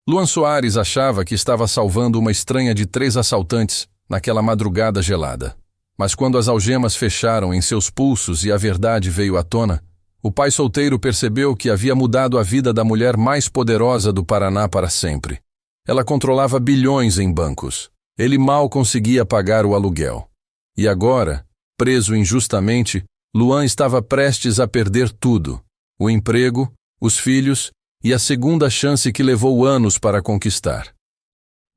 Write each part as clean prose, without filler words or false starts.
Luan Soares achava que estava salvando uma estranha de 3 assaltantes naquela madrugada gelada. Mas quando as algemas fecharam em seus pulsos e a verdade veio à tona, o pai solteiro percebeu que havia mudado a vida da mulher mais poderosa do Paraná para sempre. Ela controlava bilhões em bancos. Ele mal conseguia pagar o aluguel. E agora, preso injustamente, Luan estava prestes a perder tudo: o emprego, os filhos e a segunda chance que levou anos para conquistar.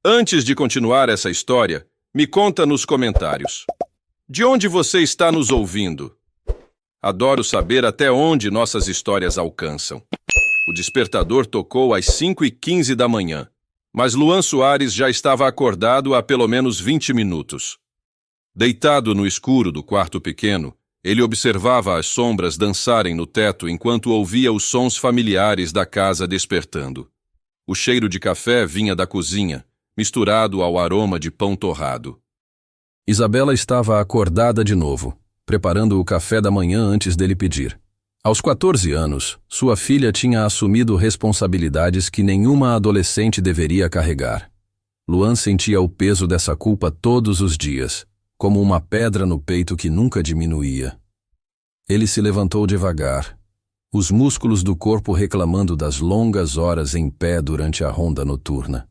Antes de continuar essa história, me conta nos comentários: de onde você está nos ouvindo? Adoro saber até onde nossas histórias alcançam. O despertador tocou às 5h15 da manhã, mas Luan Soares já estava acordado há pelo menos 20 minutos. Deitado no escuro do quarto pequeno, ele observava as sombras dançarem no teto enquanto ouvia os sons familiares da casa despertando. O cheiro de café vinha da cozinha, misturado ao aroma de pão torrado. Isabela estava acordada de novo, preparando o café da manhã antes dele pedir. Aos 14 anos, sua filha tinha assumido responsabilidades que nenhuma adolescente deveria carregar. Luan sentia o peso dessa culpa todos os dias, como uma pedra no peito que nunca diminuía. Ele se levantou devagar, os músculos do corpo reclamando das longas horas em pé durante a ronda noturna.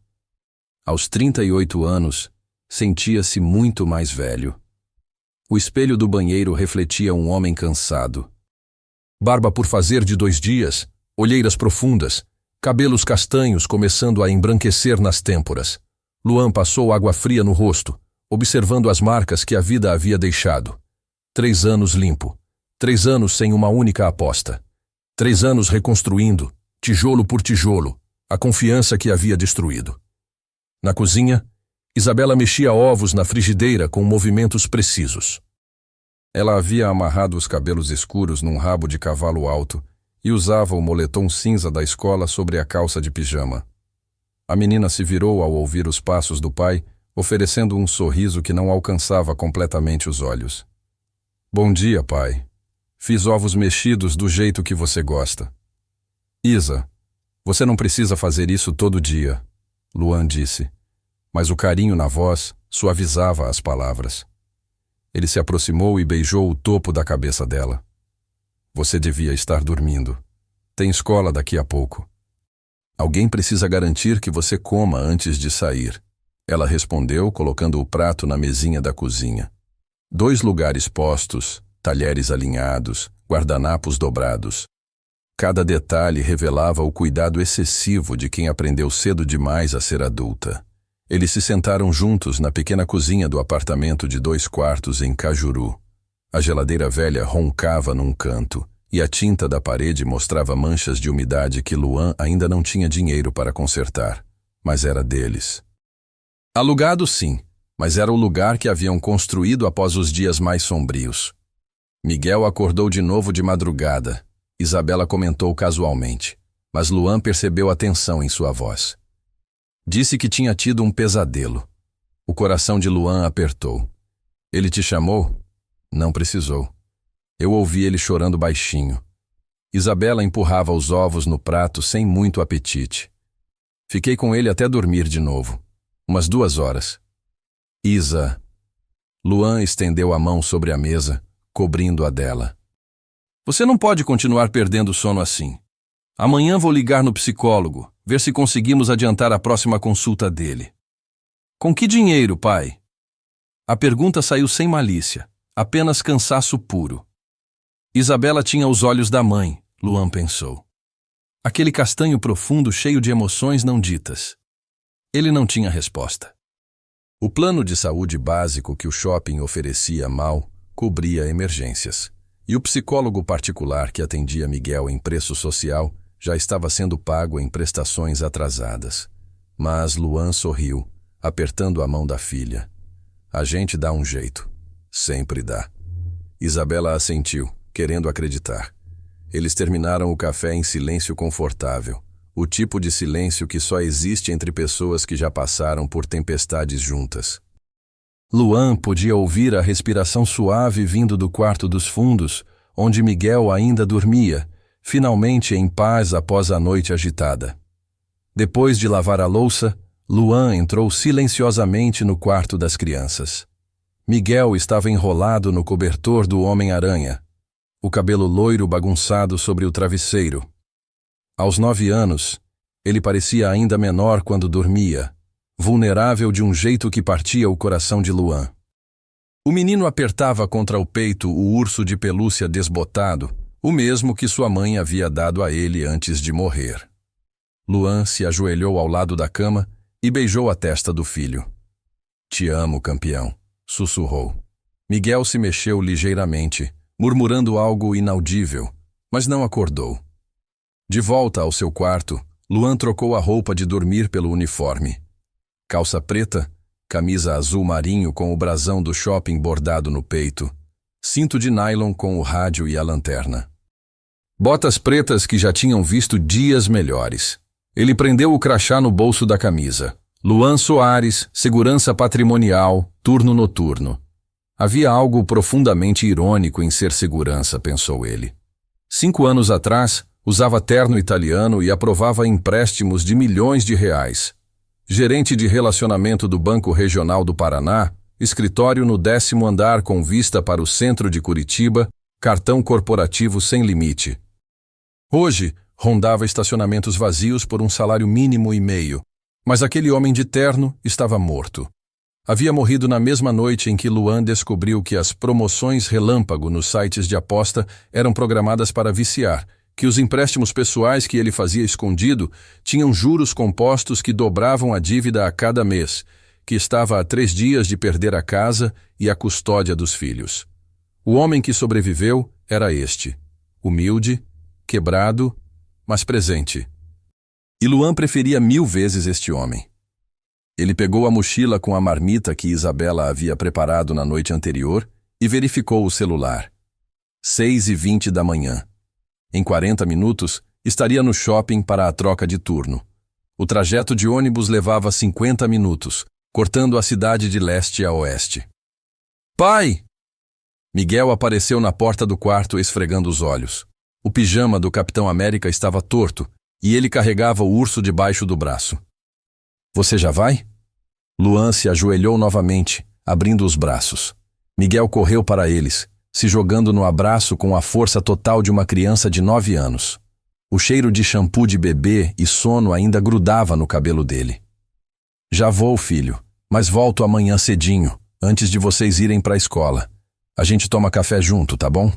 Aos 38 anos, sentia-se muito mais velho. O espelho do banheiro refletia um homem cansado. Barba por fazer de 2 dias, olheiras profundas, cabelos castanhos começando a embranquecer nas têmporas. Luan passou água fria no rosto, observando as marcas que a vida havia deixado. 3 anos limpo, 3 anos sem uma única aposta. 3 anos reconstruindo, tijolo por tijolo, a confiança que havia destruído. Na cozinha, Isabela mexia ovos na frigideira com movimentos precisos. Ela havia amarrado os cabelos escuros num rabo de cavalo alto e usava o moletom cinza da escola sobre a calça de pijama. A menina se virou ao ouvir os passos do pai, oferecendo um sorriso que não alcançava completamente os olhos. Bom dia, pai. Fiz ovos mexidos do jeito que você gosta. Isa, você não precisa fazer isso todo dia, Luan disse, mas o carinho na voz suavizava as palavras. Ele se aproximou e beijou o topo da cabeça dela. Você devia estar dormindo. Tem escola daqui a pouco. Alguém precisa garantir que você coma antes de sair. Ela respondeu, colocando o prato na mesinha da cozinha. 2 lugares postos, talheres alinhados, guardanapos dobrados. Cada detalhe revelava o cuidado excessivo de quem aprendeu cedo demais a ser adulta. Eles se sentaram juntos na pequena cozinha do apartamento de 2 quartos em Cajuru. A geladeira velha roncava num canto, e a tinta da parede mostrava manchas de umidade que Luan ainda não tinha dinheiro para consertar, mas era deles. Alugado sim, mas era o lugar que haviam construído após os dias mais sombrios. Miguel acordou de novo de madrugada, Isabela comentou casualmente, mas Luan percebeu a tensão em sua voz. Disse que tinha tido um pesadelo. O coração de Luan apertou. Ele te chamou? Não precisou. Eu ouvi ele chorando baixinho. Isabela empurrava os ovos no prato sem muito apetite. Fiquei com ele até dormir de novo. Umas 2 horas. Isa. Luan estendeu a mão sobre a mesa, cobrindo a dela. Você não pode continuar perdendo sono assim. Amanhã vou ligar no psicólogo, ver se conseguimos adiantar a próxima consulta dele. Com que dinheiro, pai? A pergunta saiu sem malícia, apenas cansaço puro. Isabela tinha os olhos da mãe, Luan pensou. Aquele castanho profundo cheio de emoções não ditas. Ele não tinha resposta. O plano de saúde básico que o shopping oferecia mal cobria emergências, e o psicólogo particular que atendia Miguel em preço social já estava sendo pago em prestações atrasadas. Mas Luan sorriu, apertando a mão da filha. A gente dá um jeito. Sempre dá. Isabela assentiu, querendo acreditar. Eles terminaram o café em silêncio confortável, o tipo de silêncio que só existe entre pessoas que já passaram por tempestades juntas. Luan podia ouvir a respiração suave vindo do quarto dos fundos, onde Miguel ainda dormia, finalmente em paz após a noite agitada. Depois de lavar a louça, Luan entrou silenciosamente no quarto das crianças. Miguel estava enrolado no cobertor do Homem-Aranha, o cabelo loiro bagunçado sobre o travesseiro. Aos 9 anos, ele parecia ainda menor quando dormia, vulnerável de um jeito que partia o coração de Luan. O menino apertava contra o peito o urso de pelúcia desbotado, o mesmo que sua mãe havia dado a ele antes de morrer. Luan se ajoelhou ao lado da cama e beijou a testa do filho. "Te amo, campeão", sussurrou. Miguel se mexeu ligeiramente, murmurando algo inaudível, mas não acordou. De volta ao seu quarto, Luan trocou a roupa de dormir pelo uniforme. Calça preta, camisa azul marinho com o brasão do shopping bordado no peito, cinto de nylon com o rádio e a lanterna. Botas pretas que já tinham visto dias melhores. Ele prendeu o crachá no bolso da camisa. Luan Soares, segurança patrimonial, turno noturno. Havia algo profundamente irônico em ser segurança, pensou ele. 5 anos atrás, usava terno italiano e aprovava empréstimos de milhões de reais. Gerente de relacionamento do Banco Regional do Paraná, escritório no 10º andar com vista para o centro de Curitiba, cartão corporativo sem limite. Hoje, rondava estacionamentos vazios por um salário mínimo e meio, mas aquele homem de terno estava morto. Havia morrido na mesma noite em que Luan descobriu que as promoções relâmpago nos sites de aposta eram programadas para viciar, que os empréstimos pessoais que ele fazia escondido tinham juros compostos que dobravam a dívida a cada mês, que estava a 3 dias de perder a casa e a custódia dos filhos. O homem que sobreviveu era este, humilde, quebrado, mas presente. E Luan preferia 1000 vezes este homem. Ele pegou a mochila com a marmita que Isabela havia preparado na noite anterior e verificou o celular. 6h20 da manhã. Em 40 minutos, estaria no shopping para a troca de turno. O trajeto de ônibus levava 50 minutos, cortando a cidade de leste a oeste. "Pai!" Miguel apareceu na porta do quarto esfregando os olhos. O pijama do Capitão América estava torto e ele carregava o urso debaixo do braço. "Você já vai?" Luan se ajoelhou novamente, abrindo os braços. Miguel correu para eles, se jogando no abraço com a força total de uma criança de 9 anos. O cheiro de shampoo de bebê e sono ainda grudava no cabelo dele. "Já vou, filho, mas volto amanhã cedinho, antes de vocês irem para a escola. A gente toma café junto, tá bom?"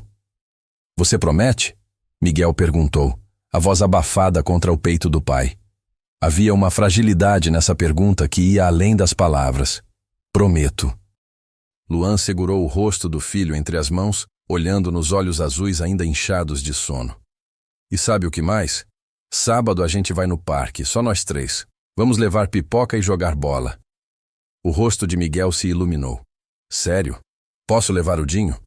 "Você promete?" Miguel perguntou, a voz abafada contra o peito do pai. Havia uma fragilidade nessa pergunta que ia além das palavras. "Prometo." Luan segurou o rosto do filho entre as mãos, olhando nos olhos azuis ainda inchados de sono. "E sabe o que mais? Sábado a gente vai no parque, só nós 3. Vamos levar pipoca e jogar bola." O rosto de Miguel se iluminou. "Sério? Posso levar o Dinho?"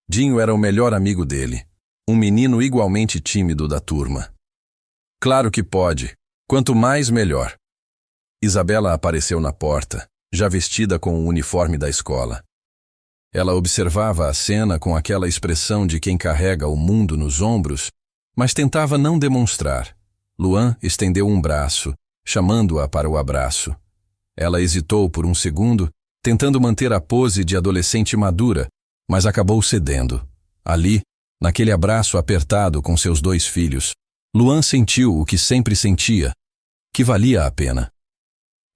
Dinho era o melhor amigo dele, um menino igualmente tímido da turma. "Claro que pode. Quanto mais, melhor." Isabela apareceu na porta, já vestida com o uniforme da escola. Ela observava a cena com aquela expressão de quem carrega o mundo nos ombros, mas tentava não demonstrar. Luan estendeu um braço, chamando-a para o abraço. Ela hesitou por um segundo, tentando manter a pose de adolescente madura, mas acabou cedendo. Ali, naquele abraço apertado com seus 2 filhos, Luan sentiu o que sempre sentia, que valia a pena.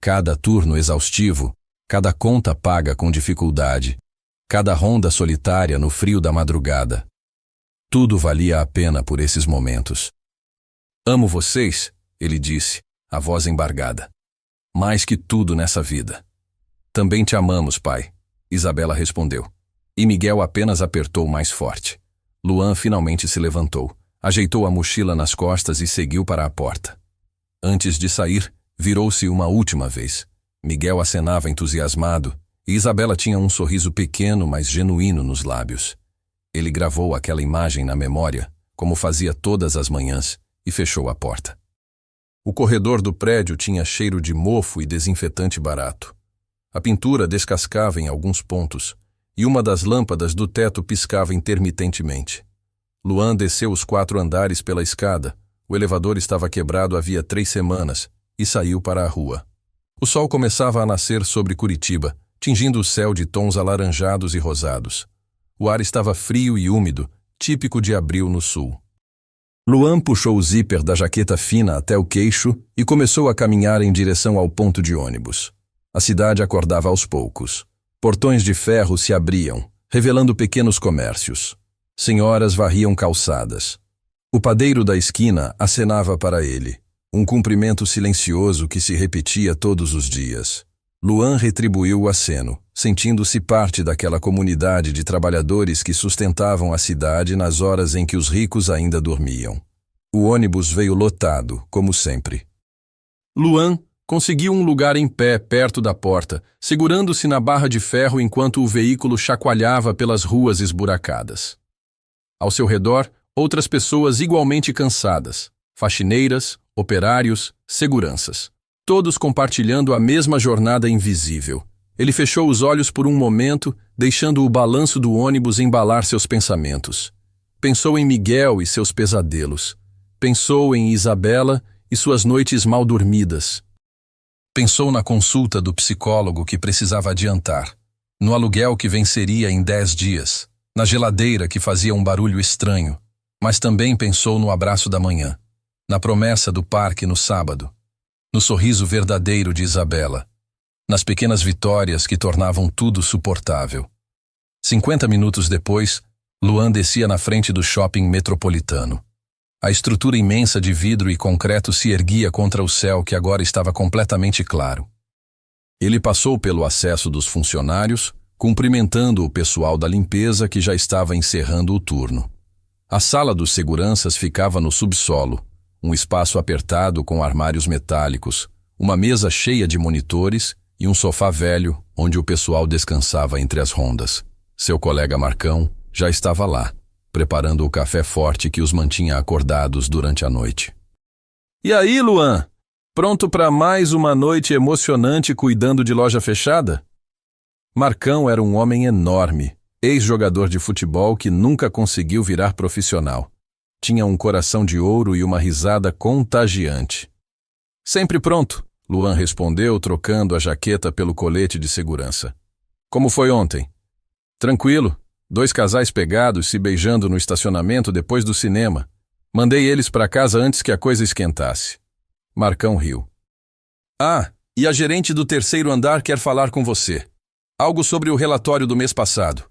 Cada turno exaustivo, cada conta paga com dificuldade, cada ronda solitária no frio da madrugada. Tudo valia a pena por esses momentos. "Amo vocês", ele disse, a voz embargada. "Mais que tudo nessa vida." "Também te amamos, pai", Isabela respondeu. E Miguel apenas apertou mais forte. Luan finalmente se levantou, ajeitou a mochila nas costas e seguiu para a porta. Antes de sair, virou-se uma última vez. Miguel acenava entusiasmado e Isabela tinha um sorriso pequeno, mas genuíno nos lábios. Ele gravou aquela imagem na memória, como fazia todas as manhãs, e fechou a porta. O corredor do prédio tinha cheiro de mofo e desinfetante barato. A pintura descascava em alguns pontos, e uma das lâmpadas do teto piscava intermitentemente. Luan desceu os 4 andares pela escada, O elevador estava quebrado havia 3 semanas e saiu para a rua. O sol começava a nascer sobre Curitiba, tingindo o céu de tons alaranjados e rosados. O ar estava frio e úmido, típico de abril no sul. Luan puxou o zíper da jaqueta fina até o queixo e começou a caminhar em direção ao ponto de ônibus. A cidade acordava aos poucos. Portões de ferro se abriam, revelando pequenos comércios. Senhoras varriam calçadas. O padeiro da esquina acenava para ele, um cumprimento silencioso que se repetia todos os dias. Luan retribuiu o aceno, sentindo-se parte daquela comunidade de trabalhadores que sustentavam a cidade nas horas em que os ricos ainda dormiam. O ônibus veio lotado, como sempre. Luan conseguiu um lugar em pé perto da porta, segurando-se na barra de ferro enquanto o veículo chacoalhava pelas ruas esburacadas. Ao seu redor, outras pessoas igualmente cansadas, faxineiras, operários, seguranças. Todos compartilhando a mesma jornada invisível. Ele fechou os olhos por um momento, deixando o balanço do ônibus embalar seus pensamentos. Pensou em Miguel e seus pesadelos. Pensou em Isabela e suas noites mal dormidas. Pensou na consulta do psicólogo que precisava adiantar, no aluguel que venceria em 10 dias, na geladeira que fazia um barulho estranho, mas também pensou no abraço da manhã, na promessa do parque no sábado, no sorriso verdadeiro de Isabela, nas pequenas vitórias que tornavam tudo suportável. 50 minutos depois, Luan descia na frente do shopping metropolitano. A estrutura imensa de vidro e concreto se erguia contra o céu que agora estava completamente claro. Ele passou pelo acesso dos funcionários, cumprimentando o pessoal da limpeza que já estava encerrando o turno. A sala dos seguranças ficava no subsolo, um espaço apertado com armários metálicos, uma mesa cheia de monitores e um sofá velho onde o pessoal descansava entre as rondas. Seu colega Marcão já estava lá, preparando o café forte que os mantinha acordados durante a noite. E aí, Luan? Pronto para mais uma noite emocionante cuidando de loja fechada? Marcão era um homem enorme, ex-jogador de futebol que nunca conseguiu virar profissional. Tinha um coração de ouro e uma risada contagiante. Sempre pronto, Luan respondeu, trocando a jaqueta pelo colete de segurança. Como foi ontem? Tranquilo. 2 casais pegados se beijando no estacionamento depois do cinema. Mandei eles para casa antes que a coisa esquentasse. Marcão riu. Ah, e a gerente do 3º andar quer falar com você. Algo sobre o relatório do mês passado.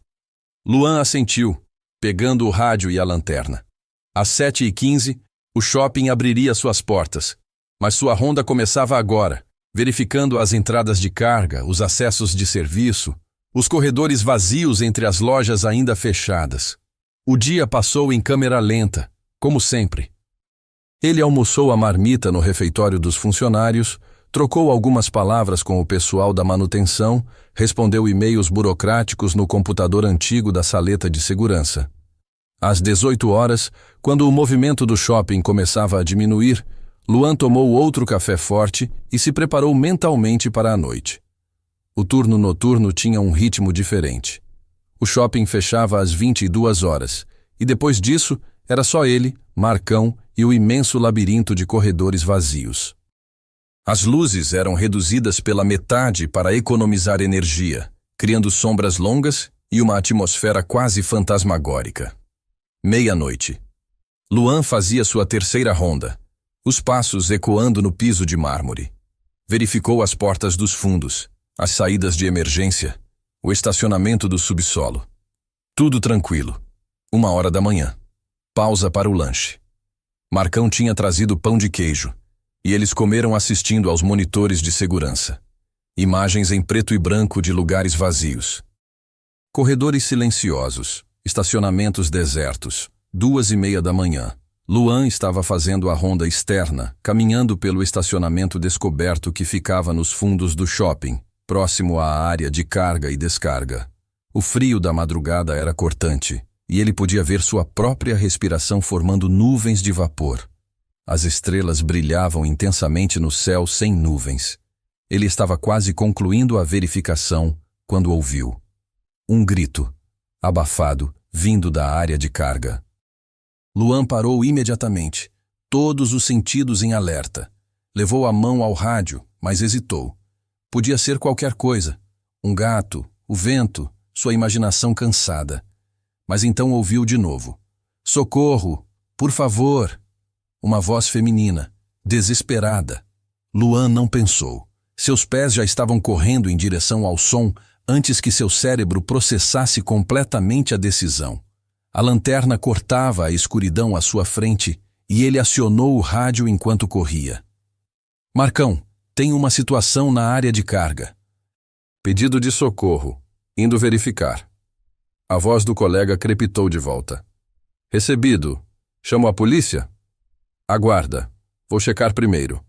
Luan assentiu, pegando o rádio e a lanterna. Às 7h15, o shopping abriria suas portas, mas sua ronda começava agora, verificando as entradas de carga, os acessos de serviço, os corredores vazios entre as lojas ainda fechadas. O dia passou em câmera lenta, como sempre. Ele almoçou a marmita no refeitório dos funcionários, trocou algumas palavras com o pessoal da manutenção, respondeu e-mails burocráticos no computador antigo da saleta de segurança. Às 18 horas, quando o movimento do shopping começava a diminuir, Luan tomou outro café forte e se preparou mentalmente para a noite. O turno noturno tinha um ritmo diferente. O shopping fechava às 22 horas, e depois disso era só ele, Marcão e o imenso labirinto de corredores vazios. As luzes eram reduzidas pela metade para economizar energia, criando sombras longas e uma atmosfera quase fantasmagórica. Meia-noite. Luan fazia sua 3ª ronda, os passos ecoando no piso de mármore. Verificou as portas dos fundos, as saídas de emergência, o estacionamento do subsolo. Tudo tranquilo. 1h da manhã. Pausa para o lanche. Marcão tinha trazido pão de queijo, e eles comeram assistindo aos monitores de segurança. Imagens em preto e branco de lugares vazios. Corredores silenciosos, estacionamentos desertos. 2h30 da manhã. Luan estava fazendo a ronda externa, caminhando pelo estacionamento descoberto que ficava nos fundos do shopping, próximo à área de carga e descarga. O frio da madrugada era cortante, e ele podia ver sua própria respiração formando nuvens de vapor. As estrelas brilhavam intensamente no céu sem nuvens. Ele estava quase concluindo a verificação quando ouviu um grito, abafado, vindo da área de carga. Luan parou imediatamente, todos os sentidos em alerta. Levou a mão ao rádio, mas hesitou. Podia ser qualquer coisa. Um gato, o vento, sua imaginação cansada. Mas então ouviu de novo. Socorro! Por favor! Uma voz feminina, desesperada. Luan não pensou. Seus pés já estavam correndo em direção ao som antes que seu cérebro processasse completamente a decisão. A lanterna cortava a escuridão à sua frente e ele acionou o rádio enquanto corria. Marcão, tem uma situação na área de carga. Pedido de socorro. Indo verificar. A voz do colega crepitou de volta. Recebido. Chamo a polícia? Aguarda. Vou checar primeiro.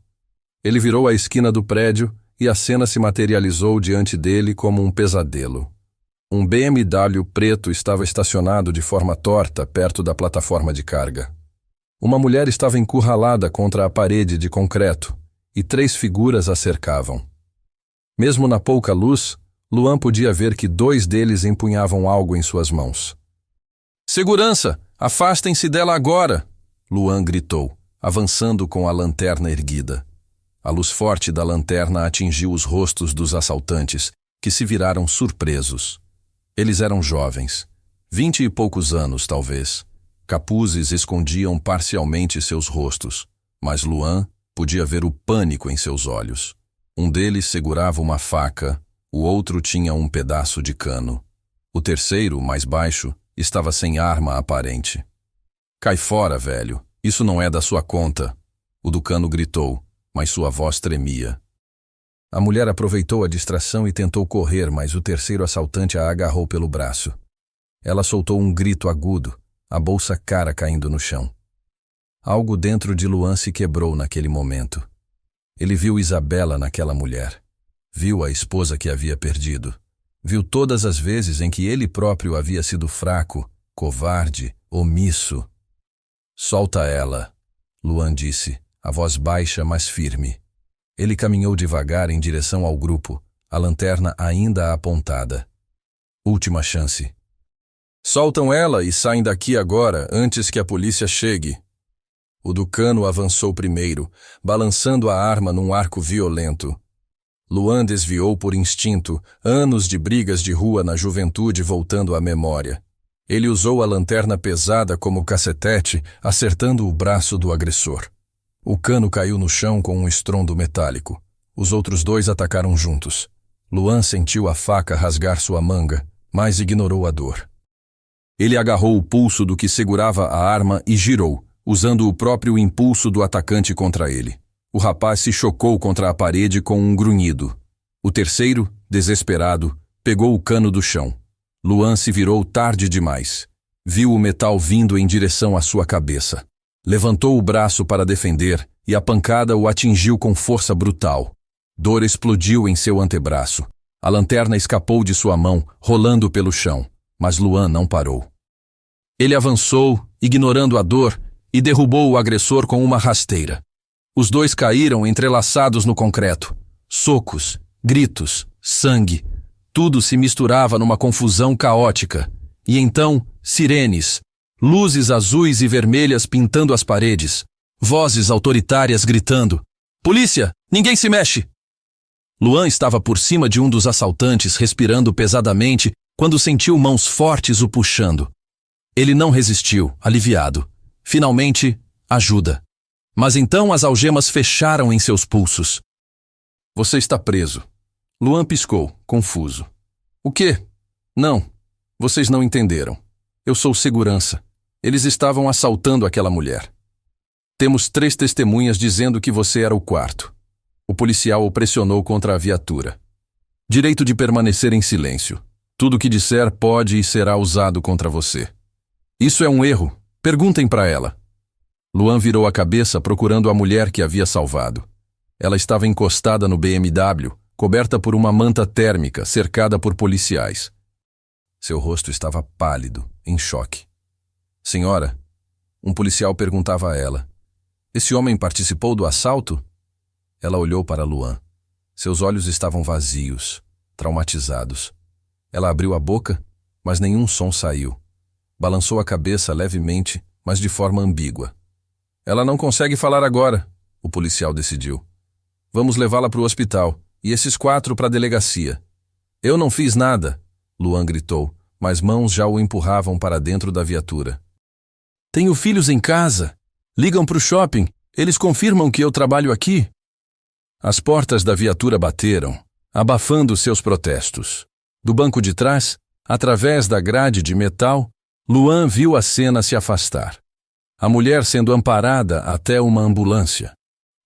Ele virou a esquina do prédio e a cena se materializou diante dele como um pesadelo. Um BMW preto estava estacionado de forma torta perto da plataforma de carga. Uma mulher estava encurralada contra a parede de concreto e 3 figuras a cercavam. Mesmo na pouca luz, Luan podia ver que 2 deles empunhavam algo em suas mãos. Segurança! Afastem-se dela agora! Luan gritou, avançando com a lanterna erguida. A luz forte da lanterna atingiu os rostos dos assaltantes, que se viraram surpresos. Eles eram jovens, 20 e poucos anos, talvez. Capuzes escondiam parcialmente seus rostos, mas Luan podia ver o pânico em seus olhos. Um deles segurava uma faca, o outro tinha um pedaço de cano. O terceiro, mais baixo, estava sem arma aparente. Cai fora, velho. Isso não é da sua conta. O do cano gritou, mas sua voz tremia. A mulher aproveitou a distração e tentou correr, mas o terceiro assaltante a agarrou pelo braço. Ela soltou um grito agudo, a bolsa cara caindo no chão. Algo dentro de Luan se quebrou naquele momento. Ele viu Isabela naquela mulher. Viu a esposa que havia perdido. Viu todas as vezes em que ele próprio havia sido fraco, covarde, omisso. Solta ela, Luan disse, a voz baixa, mas firme. Ele caminhou devagar em direção ao grupo, a lanterna ainda apontada. Última chance. Soltam ela e saem daqui agora, antes que a polícia chegue. O do cano avançou primeiro, balançando a arma num arco violento. Luan desviou por instinto, anos de brigas de rua na juventude voltando à memória. Ele usou a lanterna pesada como cacetete, acertando o braço do agressor. O cano caiu no chão com um estrondo metálico. Os outros 2 atacaram juntos. Luan sentiu a faca rasgar sua manga, mas ignorou a dor. Ele agarrou o pulso do que segurava a arma e girou, usando o próprio impulso do atacante contra ele. O rapaz se chocou contra a parede com um grunhido. O terceiro, desesperado, pegou o cano do chão. Luan se virou tarde demais. Viu o metal vindo em direção à sua cabeça. Levantou o braço para defender e a pancada o atingiu com força brutal. Dor explodiu em seu antebraço. A lanterna escapou de sua mão, rolando pelo chão, mas Luan não parou. Ele avançou, ignorando a dor, e derrubou o agressor com uma rasteira. Os 2 caíram entrelaçados no concreto. Socos, gritos, sangue. Tudo se misturava numa confusão caótica. E então, sirenes, luzes azuis e vermelhas pintando as paredes, vozes autoritárias gritando: Polícia! Ninguém se mexe! Luan estava por cima de um dos assaltantes, respirando pesadamente, quando sentiu mãos fortes o puxando. Ele não resistiu, aliviado. Finalmente, ajuda. Mas então as algemas fecharam em seus pulsos. Você está preso. Luan piscou, confuso. O quê? Não. Vocês não entenderam. Eu sou segurança. Eles estavam assaltando aquela mulher. Temos 3 testemunhas dizendo que você era o 4º. O policial o pressionou contra a viatura. Direito de permanecer em silêncio. Tudo o que disser pode e será usado contra você. Isso é um erro. Perguntem para ela. Luan virou a cabeça procurando a mulher que havia salvado. Ela estava encostada no BMW, coberta por uma manta térmica, cercada por policiais. Seu rosto estava pálido, em choque. Senhora, um policial perguntava a ela. Esse homem participou do assalto? Ela olhou para Luan. Seus olhos estavam vazios, traumatizados. Ela abriu a boca, mas nenhum som saiu. Balançou a cabeça levemente, mas de forma ambígua. Ela não consegue falar agora, o policial decidiu. Vamos levá-la para o hospital, e esses 4 para a delegacia. Eu não fiz nada, Luan gritou, mas mãos já o empurravam para dentro da viatura. Tenho filhos em casa. Ligam para o shopping. Eles confirmam que eu trabalho aqui. As portas da viatura bateram, abafando seus protestos. Do banco de trás, através da grade de metal, Luan viu a cena se afastar. A mulher sendo amparada até uma ambulância.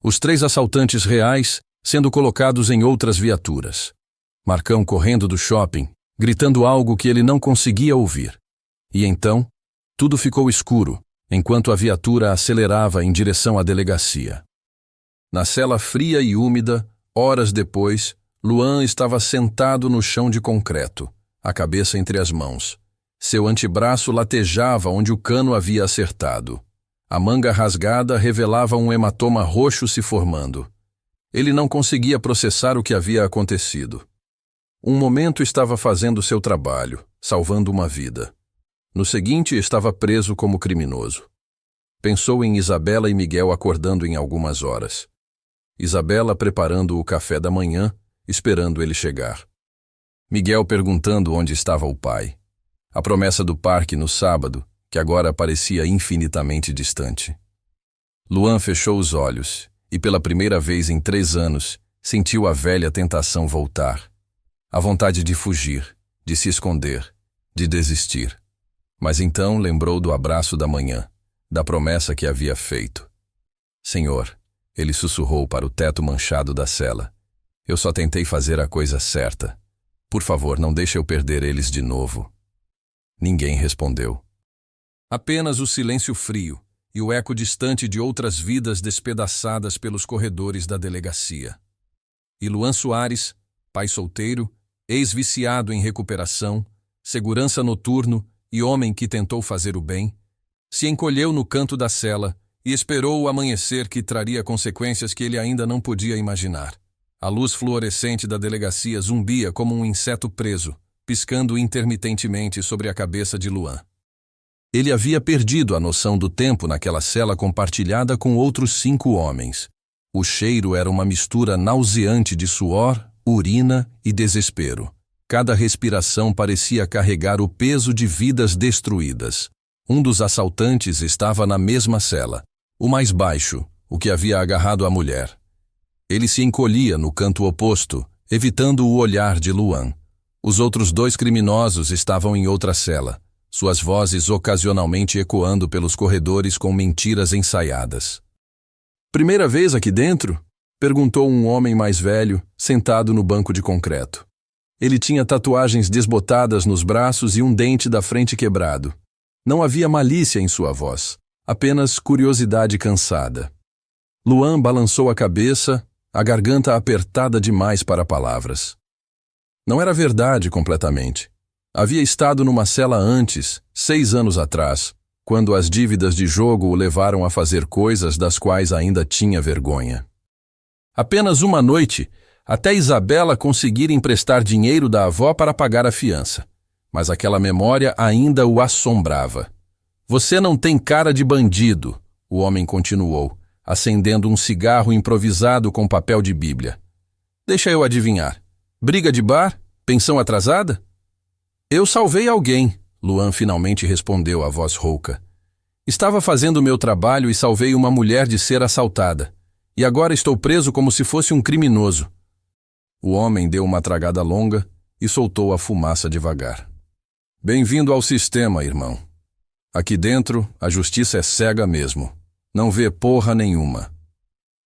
Os 3 assaltantes reais sendo colocados em outras viaturas. Marcão correndo do shopping, gritando algo que ele não conseguia ouvir. E então, tudo ficou escuro, enquanto a viatura acelerava em direção à delegacia. Na cela fria e úmida, horas depois, Luan estava sentado no chão de concreto, a cabeça entre as mãos. Seu antebraço latejava onde o cano havia acertado. A manga rasgada revelava um hematoma roxo se formando. Ele não conseguia processar o que havia acontecido. Um momento estava fazendo seu trabalho, salvando uma vida. No seguinte, estava preso como criminoso. Pensou em Isabela e Miguel acordando em algumas horas. Isabela preparando o café da manhã, esperando ele chegar. Miguel perguntando onde estava o pai. A promessa do parque no sábado, que agora parecia infinitamente distante. Luan fechou os olhos e, pela primeira vez em 3 anos, sentiu a velha tentação voltar. A vontade de fugir, de se esconder, de desistir. Mas então lembrou do abraço da manhã, da promessa que havia feito. Senhor, ele sussurrou para o teto manchado da cela. Eu só tentei fazer a coisa certa. Por favor, não deixe eu perder eles de novo. Ninguém respondeu. Apenas o silêncio frio e o eco distante de outras vidas despedaçadas pelos corredores da delegacia. E Luan Soares, pai solteiro, ex-viciado em recuperação, segurança noturno e homem que tentou fazer o bem, se encolheu no canto da cela e esperou o amanhecer que traria consequências que ele ainda não podia imaginar. A luz fluorescente da delegacia zumbia como um inseto preso, piscando intermitentemente sobre a cabeça de Luan. Ele havia perdido a noção do tempo naquela cela compartilhada com outros 5 homens. O cheiro era uma mistura nauseante de suor, urina e desespero. Cada respiração parecia carregar o peso de vidas destruídas. Um dos assaltantes estava na mesma cela, o mais baixo, o que havia agarrado a mulher. Ele se encolhia no canto oposto, evitando o olhar de Luan. Os outros 2 criminosos estavam em outra cela, suas vozes ocasionalmente ecoando pelos corredores com mentiras ensaiadas. Primeira vez aqui dentro? Perguntou um homem mais velho, sentado no banco de concreto. Ele tinha tatuagens desbotadas nos braços e um dente da frente quebrado. Não havia malícia em sua voz, apenas curiosidade cansada. Luan balançou a cabeça, a garganta apertada demais para palavras. Não era verdade completamente. Havia estado numa cela antes, 6 anos atrás, quando as dívidas de jogo o levaram a fazer coisas das quais ainda tinha vergonha. Apenas uma noite, até Isabela conseguir emprestar dinheiro da avó para pagar a fiança. Mas aquela memória ainda o assombrava. Você não tem cara de bandido, o homem continuou, acendendo um cigarro improvisado com papel de Bíblia. Deixa eu adivinhar. Briga de bar? Pensão atrasada? Eu salvei alguém, Luan finalmente respondeu a voz rouca. Estava fazendo o meu trabalho e salvei uma mulher de ser assaltada. E agora estou preso como se fosse um criminoso. O homem deu uma tragada longa e soltou a fumaça devagar. Bem-vindo ao sistema, irmão. Aqui dentro, a justiça é cega mesmo. Não vê porra nenhuma.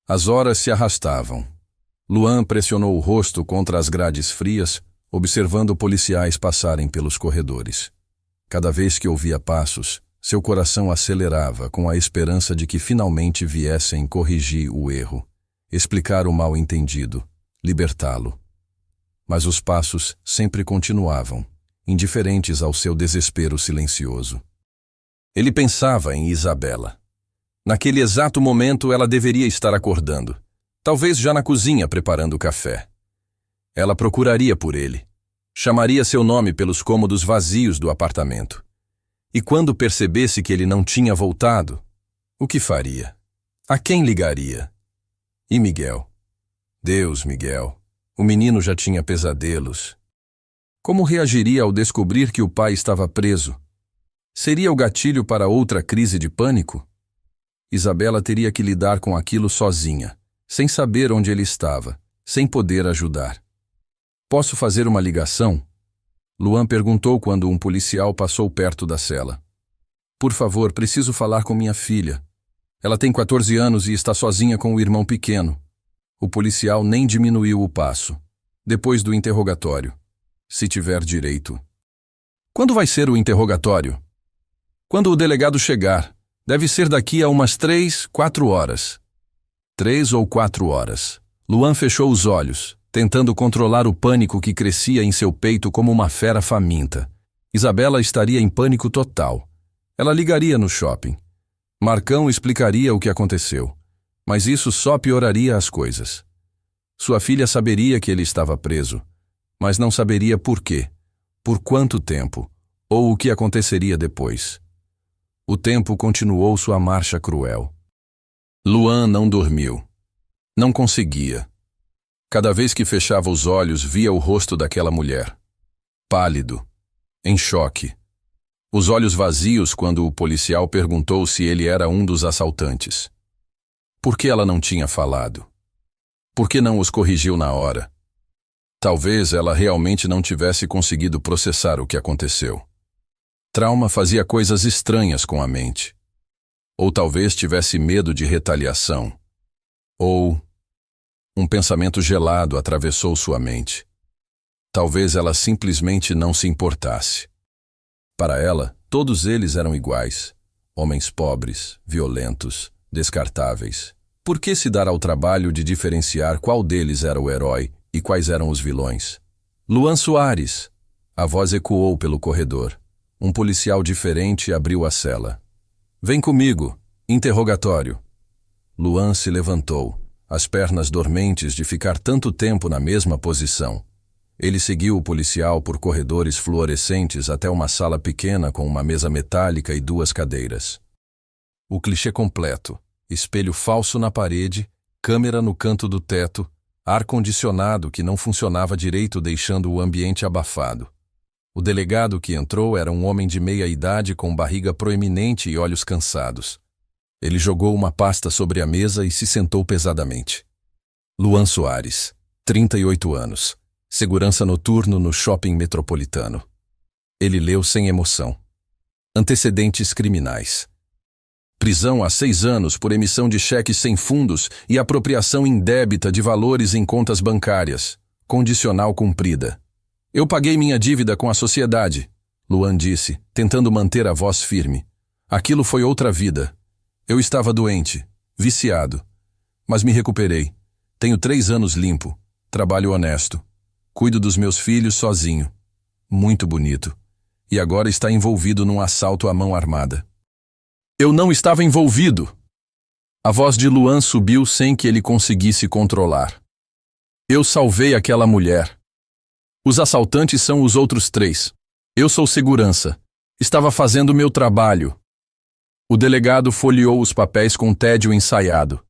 As horas se arrastavam. Luan pressionou o rosto contra as grades frias, observando policiais passarem pelos corredores. Cada vez que ouvia passos, seu coração acelerava com a esperança de que finalmente viessem corrigir o erro, explicar o mal-entendido, libertá-lo. Mas os passos sempre continuavam, indiferentes ao seu desespero silencioso. Ele pensava em Isabela. Naquele exato momento ela deveria estar acordando, talvez já na cozinha preparando o café. Ela procuraria por ele, chamaria seu nome pelos cômodos vazios do apartamento. E quando percebesse que ele não tinha voltado, o que faria? A quem ligaria? E Miguel? Deus, Miguel. O menino já tinha pesadelos. Como reagiria ao descobrir que o pai estava preso? Seria o gatilho para outra crise de pânico? Isabela teria que lidar com aquilo sozinha, sem saber onde ele estava, sem poder ajudar. Posso fazer uma ligação? Luan perguntou quando um policial passou perto da cela. Por favor, preciso falar com minha filha. Ela tem 14 anos e está sozinha com o irmão pequeno. O policial nem diminuiu o passo. Depois do interrogatório. Se tiver direito. Quando vai ser o interrogatório? Quando o delegado chegar. Deve ser daqui a umas 3, 4 horas. 3 ou 4 horas. Luan fechou os olhos, tentando controlar o pânico que crescia em seu peito como uma fera faminta. Isabela estaria em pânico total. Ela ligaria no shopping. Marcão explicaria o que aconteceu, mas isso só pioraria as coisas. Sua filha saberia que ele estava preso, mas não saberia por quê, por quanto tempo, ou o que aconteceria depois. O tempo continuou sua marcha cruel. Luan não dormiu. Não conseguia. Cada vez que fechava os olhos, via o rosto daquela mulher. Pálido, em choque. Os olhos vazios quando o policial perguntou se ele era um dos assaltantes. Por que ela não tinha falado? Por que não os corrigiu na hora? Talvez ela realmente não tivesse conseguido processar o que aconteceu. Trauma fazia coisas estranhas com a mente. Ou talvez tivesse medo de retaliação. Ou um pensamento gelado atravessou sua mente. Talvez ela simplesmente não se importasse. Para ela, todos eles eram iguais. Homens pobres, violentos, descartáveis. Por que se dar ao trabalho de diferenciar qual deles era o herói e quais eram os vilões? Luan Soares. A voz ecoou pelo corredor. Um policial diferente abriu a cela. Vem comigo. Interrogatório. Luan se levantou, as pernas dormentes de ficar tanto tempo na mesma posição. Ele seguiu o policial por corredores fluorescentes até uma sala pequena com uma mesa metálica e 2 cadeiras. O clichê completo. Espelho falso na parede, câmera no canto do teto, ar-condicionado que não funcionava direito deixando o ambiente abafado. O delegado que entrou era um homem de meia idade com barriga proeminente e olhos cansados. Ele jogou uma pasta sobre a mesa e se sentou pesadamente. Luan Soares, 38 anos, segurança noturno no shopping metropolitano. Ele leu sem emoção. Antecedentes criminais. Prisão há 6 anos por emissão de cheques sem fundos e apropriação indébita de valores em contas bancárias. Condicional cumprida. Eu paguei minha dívida com a sociedade, Luan disse, tentando manter a voz firme. Aquilo foi outra vida. Eu estava doente, viciado. Mas me recuperei. Tenho 3 anos limpo. Trabalho honesto. Cuido dos meus filhos sozinho. Muito bonito. E agora está envolvido num assalto à mão armada. Eu não estava envolvido. A voz de Luan subiu sem que ele conseguisse controlar. Eu salvei aquela mulher. Os assaltantes são os outros 3. Eu sou segurança. Estava fazendo meu trabalho. O delegado folheou os papéis com tédio ensaiado.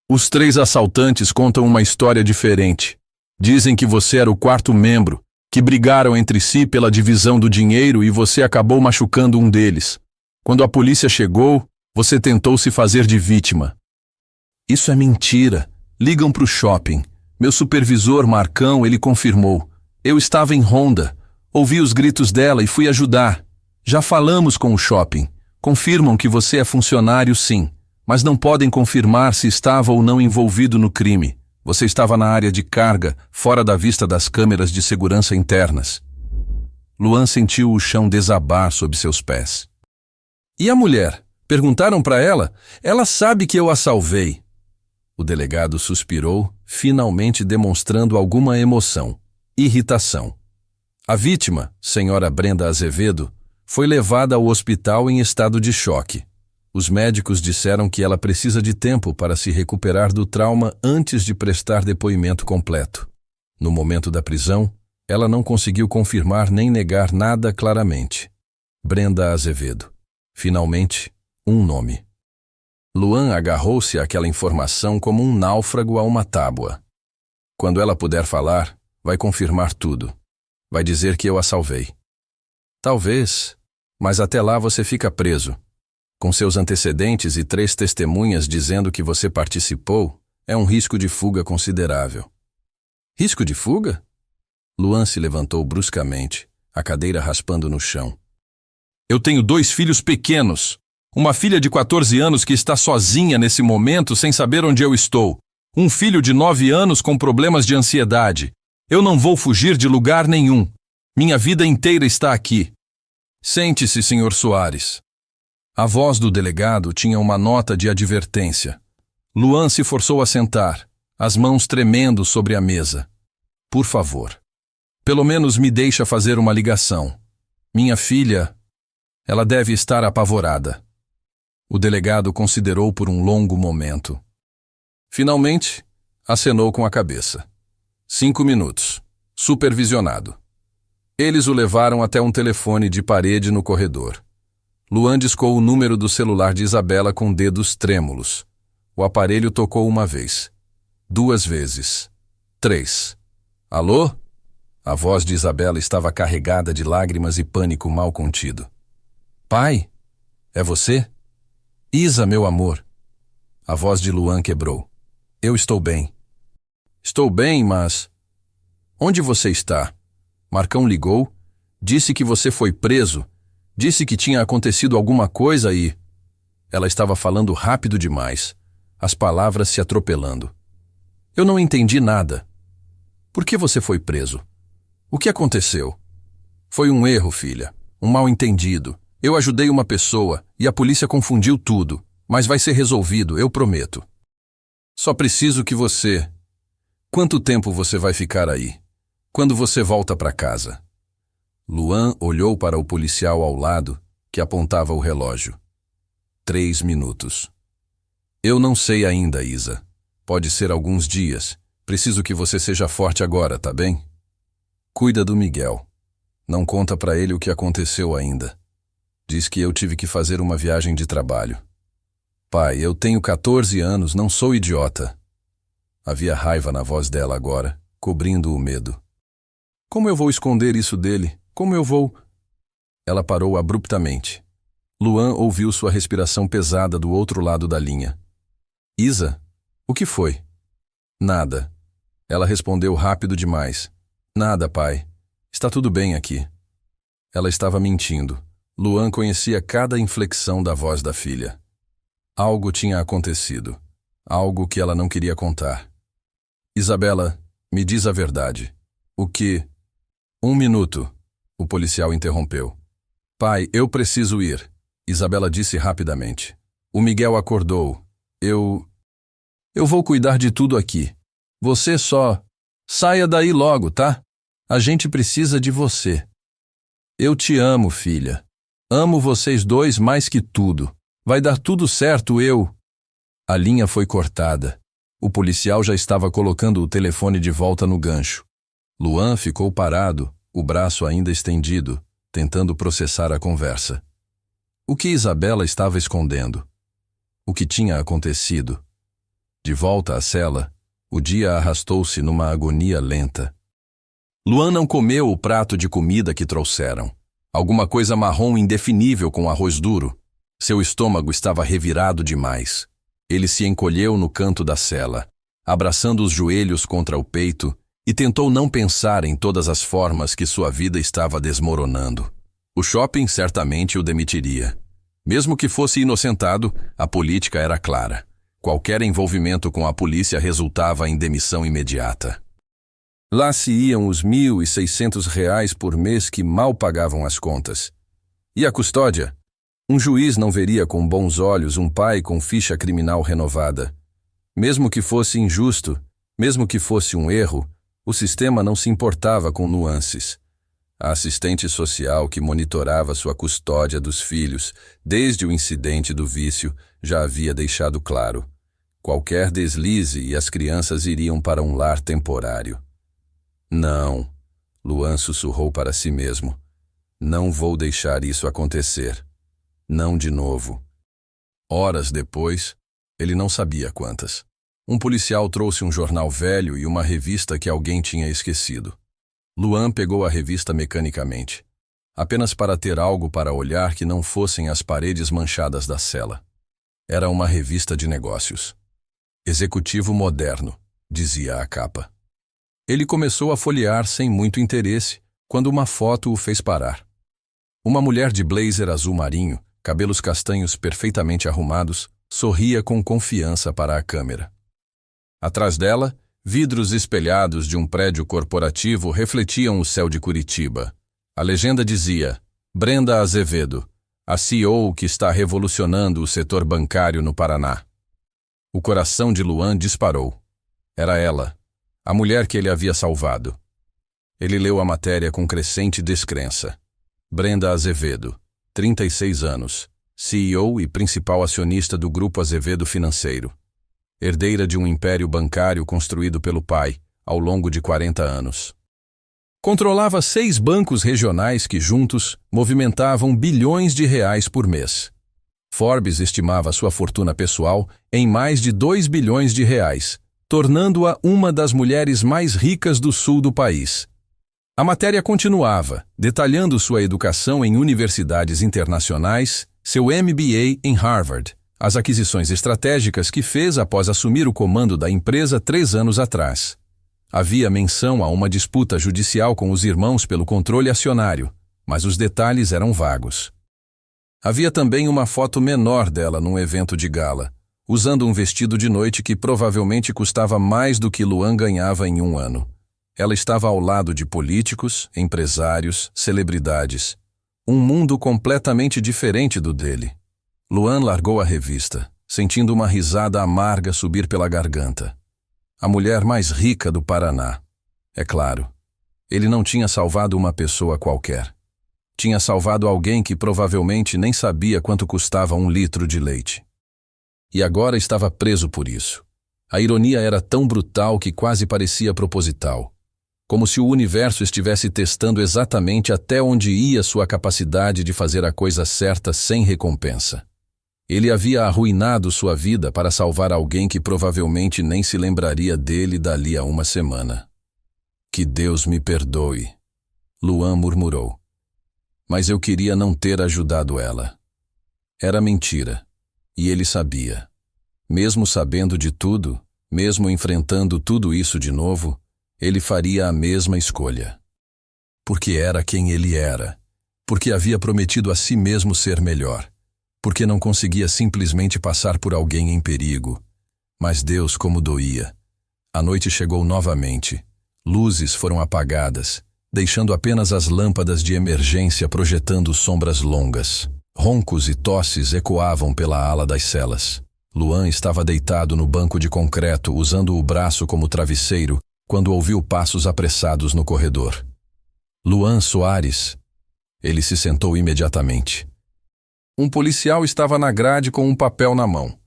Os 3 assaltantes contam uma história diferente. Dizem que você era o 4º membro, que brigaram entre si pela divisão do dinheiro e você acabou machucando um deles. Quando a polícia chegou, você tentou se fazer de vítima. Isso é mentira. Ligam para o shopping. Meu supervisor, Marcão, ele confirmou. Eu estava em Honda. Ouvi os gritos dela e fui ajudar. Já falamos com o shopping. Confirmam que você é funcionário, sim, mas não podem confirmar se estava ou não envolvido no crime. Você estava na área de carga, fora da vista das câmeras de segurança internas. Luan sentiu o chão desabar sob seus pés. E a mulher? Perguntaram para ela? Ela sabe que eu a salvei. O delegado suspirou, finalmente demonstrando alguma emoção. Irritação. A vítima, senhora Brenda Azevedo, foi levada ao hospital em estado de choque. Os médicos disseram que ela precisa de tempo para se recuperar do trauma antes de prestar depoimento completo. No momento da prisão, ela não conseguiu confirmar nem negar nada claramente. Brenda Azevedo. Finalmente, um nome. Luan agarrou-se àquela informação como um náufrago a uma tábua. Quando ela puder falar, vai confirmar tudo. Vai dizer que eu a salvei. Talvez, mas até lá você fica preso. Com seus antecedentes e 3 testemunhas dizendo que você participou, é um risco de fuga considerável. Risco de fuga? Luan se levantou bruscamente, a cadeira raspando no chão. Eu tenho 2 filhos pequenos. Uma filha de 14 anos que está sozinha nesse momento sem saber onde eu estou. Um filho de 9 anos com problemas de ansiedade. Eu não vou fugir de lugar nenhum. Minha vida inteira está aqui. Sente-se, Sr. Soares. A voz do delegado tinha uma nota de advertência. Luan se forçou a sentar, as mãos tremendo sobre a mesa. Por favor. Pelo menos me deixa fazer uma ligação. Minha filha, ela deve estar apavorada. O delegado considerou por um longo momento. Finalmente, acenou com a cabeça. 5 minutos. Supervisionado. Eles o levaram até um telefone de parede no corredor. Luan discou o número do celular de Isabela com dedos trêmulos. O aparelho tocou 1 vez. 2 vezes. 3. Alô? A voz de Isabela estava carregada de lágrimas e pânico mal contido. Pai? É você? Isa, meu amor. A voz de Luan quebrou. Eu estou bem. Estou bem, mas... Onde você está? Marcão ligou, disse que você foi preso, disse que tinha acontecido alguma coisa e... Ela estava falando rápido demais, as palavras se atropelando. Eu não entendi nada. Por que você foi preso? O que aconteceu? Foi um erro, filha. Um mal-entendido. Eu ajudei uma pessoa e a polícia confundiu tudo, mas vai ser resolvido, eu prometo. Só preciso que você... Quanto tempo você vai ficar aí? Quando você volta para casa? Luan olhou para o policial ao lado, que apontava o relógio. 3 minutos. Eu não sei ainda, Isa. Pode ser alguns dias. Preciso que você seja forte agora, tá bem? Cuida do Miguel. Não conta para ele o que aconteceu ainda. Diz que eu tive que fazer uma viagem de trabalho. Pai, eu tenho 14 anos, não sou idiota. Havia raiva na voz dela agora, cobrindo o medo. Como eu vou esconder isso dele? Como eu vou... Ela parou abruptamente. Luan ouviu sua respiração pesada do outro lado da linha. Isa, o que foi? Nada. Ela respondeu rápido demais. Nada, pai. Está tudo bem aqui. Ela estava mentindo. Luan conhecia cada inflexão da voz da filha. Algo tinha acontecido. Algo que ela não queria contar. Isabela, me diz a verdade. O que... 1 minuto. O policial interrompeu. Pai, eu preciso ir. Isabela disse rapidamente. O Miguel acordou. Eu vou cuidar de tudo aqui. Você só... Saia daí logo, tá? A gente precisa de você. Eu te amo, filha. Amo vocês 2 mais que tudo. Vai dar tudo certo, eu... A linha foi cortada. O policial já estava colocando o telefone de volta no gancho. Luan ficou parado, o braço ainda estendido, tentando processar a conversa. O que Isabela estava escondendo? O que tinha acontecido? De volta à cela, o dia arrastou-se numa agonia lenta. Luan não comeu o prato de comida que trouxeram. Alguma coisa marrom indefinível com arroz duro. Seu estômago estava revirado demais. Ele se encolheu no canto da cela, abraçando os joelhos contra o peito, e tentou não pensar em todas as formas que sua vida estava desmoronando. O shopping certamente o demitiria. Mesmo que fosse inocentado, a política era clara. Qualquer envolvimento com a polícia resultava em demissão imediata. Lá se iam os R$ 1.600 por mês que mal pagavam as contas. E a custódia? Um juiz não veria com bons olhos um pai com ficha criminal renovada. Mesmo que fosse injusto, mesmo que fosse um erro, o sistema não se importava com nuances. A assistente social que monitorava sua custódia dos filhos desde o incidente do vício já havia deixado claro. Qualquer deslize e as crianças iriam para um lar temporário. Não, Luan sussurrou para si mesmo. Não vou deixar isso acontecer. Não de novo. Horas depois, Ele não sabia quantas. Um policial trouxe um jornal velho e uma revista que alguém tinha esquecido. Luan pegou a revista mecanicamente, apenas para ter algo para olhar que não fossem as paredes manchadas da cela. Era uma revista de negócios. Executivo moderno, dizia a capa. Ele começou a folhear sem muito interesse, quando uma foto o fez parar. Uma mulher de blazer azul marinho, cabelos castanhos perfeitamente arrumados, sorria com confiança para a câmera. Atrás dela, vidros espelhados de um prédio corporativo refletiam o céu de Curitiba. A legenda dizia: Brenda Azevedo, a CEO que está revolucionando o setor bancário no Paraná. O coração de Luan disparou. Era ela, a mulher que ele havia salvado. Ele leu a matéria com crescente descrença. Brenda Azevedo, 36 anos, CEO e principal acionista do Grupo Azevedo Financeiro. Herdeira de um império bancário construído pelo pai, ao longo de 40 anos. Controlava 6 bancos regionais que, juntos, movimentavam bilhões de reais por mês. Forbes estimava sua fortuna pessoal em mais de 2 bilhões de reais, tornando-a uma das mulheres mais ricas do sul do país. A matéria continuava, detalhando sua educação em universidades internacionais, seu MBA em Harvard, as aquisições estratégicas que fez após assumir o comando da empresa 3 anos atrás. Havia menção a uma disputa judicial com os irmãos pelo controle acionário, mas os detalhes eram vagos. Havia também uma foto menor dela num evento de gala, usando um vestido de noite que provavelmente custava mais do que Luan ganhava em um ano. Ela estava ao lado de políticos, empresários, celebridades. Um mundo completamente diferente do dele. Luan largou a revista, sentindo uma risada amarga subir pela garganta. A mulher mais rica do Paraná. É claro, ele não tinha salvado uma pessoa qualquer. Tinha salvado alguém que provavelmente nem sabia quanto custava 1 litro de leite. E agora estava preso por isso. A ironia era tão brutal que quase parecia proposital. Como se o universo estivesse testando exatamente até onde ia sua capacidade de fazer a coisa certa sem recompensa. Ele havia arruinado sua vida para salvar alguém que provavelmente nem se lembraria dele dali a uma semana. Que Deus me perdoe, Luan murmurou. Mas eu queria não ter ajudado ela. Era mentira, e ele sabia. Mesmo sabendo de tudo, mesmo enfrentando tudo isso de novo, ele faria a mesma escolha. Porque era quem ele era, porque havia prometido a si mesmo ser melhor. Porque não conseguia simplesmente passar por alguém em perigo. Mas Deus, como doía. A noite chegou novamente. Luzes foram apagadas, deixando apenas as lâmpadas de emergência projetando sombras longas. Roncos e tosses ecoavam pela ala das celas. Luan estava deitado no banco de concreto, usando o braço como travesseiro, quando ouviu passos apressados no corredor. Luan Soares. Ele se sentou imediatamente. Um policial estava na grade com um papel na mão.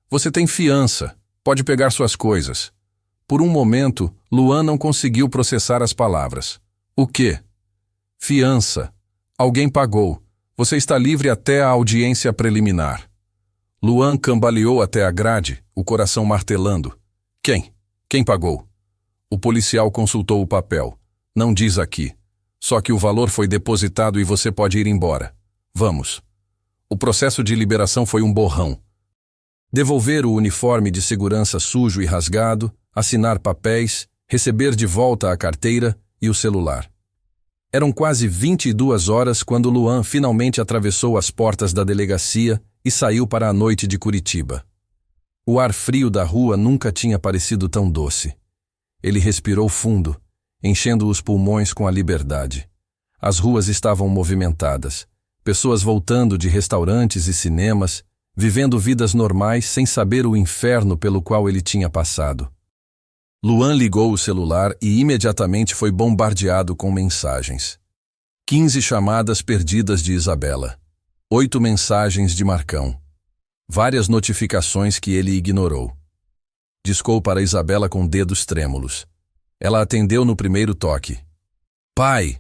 Você tem fiança, pode pegar suas coisas. Por um momento, Luan não conseguiu processar as palavras. O quê? Fiança. Alguém pagou. Você está livre até a audiência preliminar. Luan cambaleou até a grade, o coração martelando. Quem? Quem pagou? O policial consultou o papel. Não diz aqui. Só que o valor foi depositado e você pode ir embora. Vamos. O processo de liberação foi um borrão. Devolver o uniforme de segurança sujo e rasgado, assinar papéis, receber de volta a carteira e o celular. Eram quase 22 horas quando Luan finalmente atravessou as portas da delegacia e saiu para a noite de Curitiba. O ar frio da rua nunca tinha parecido tão doce. Ele respirou fundo, enchendo os pulmões com a liberdade. As ruas estavam movimentadas. Pessoas voltando de restaurantes e cinemas, vivendo vidas normais sem saber o inferno pelo qual ele tinha passado. Luan ligou o celular e imediatamente foi bombardeado com mensagens. 15 chamadas perdidas de Isabela. 8 mensagens de Marcão. Várias notificações que ele ignorou. Discou para Isabela com dedos trêmulos. Ela atendeu no primeiro toque. Pai!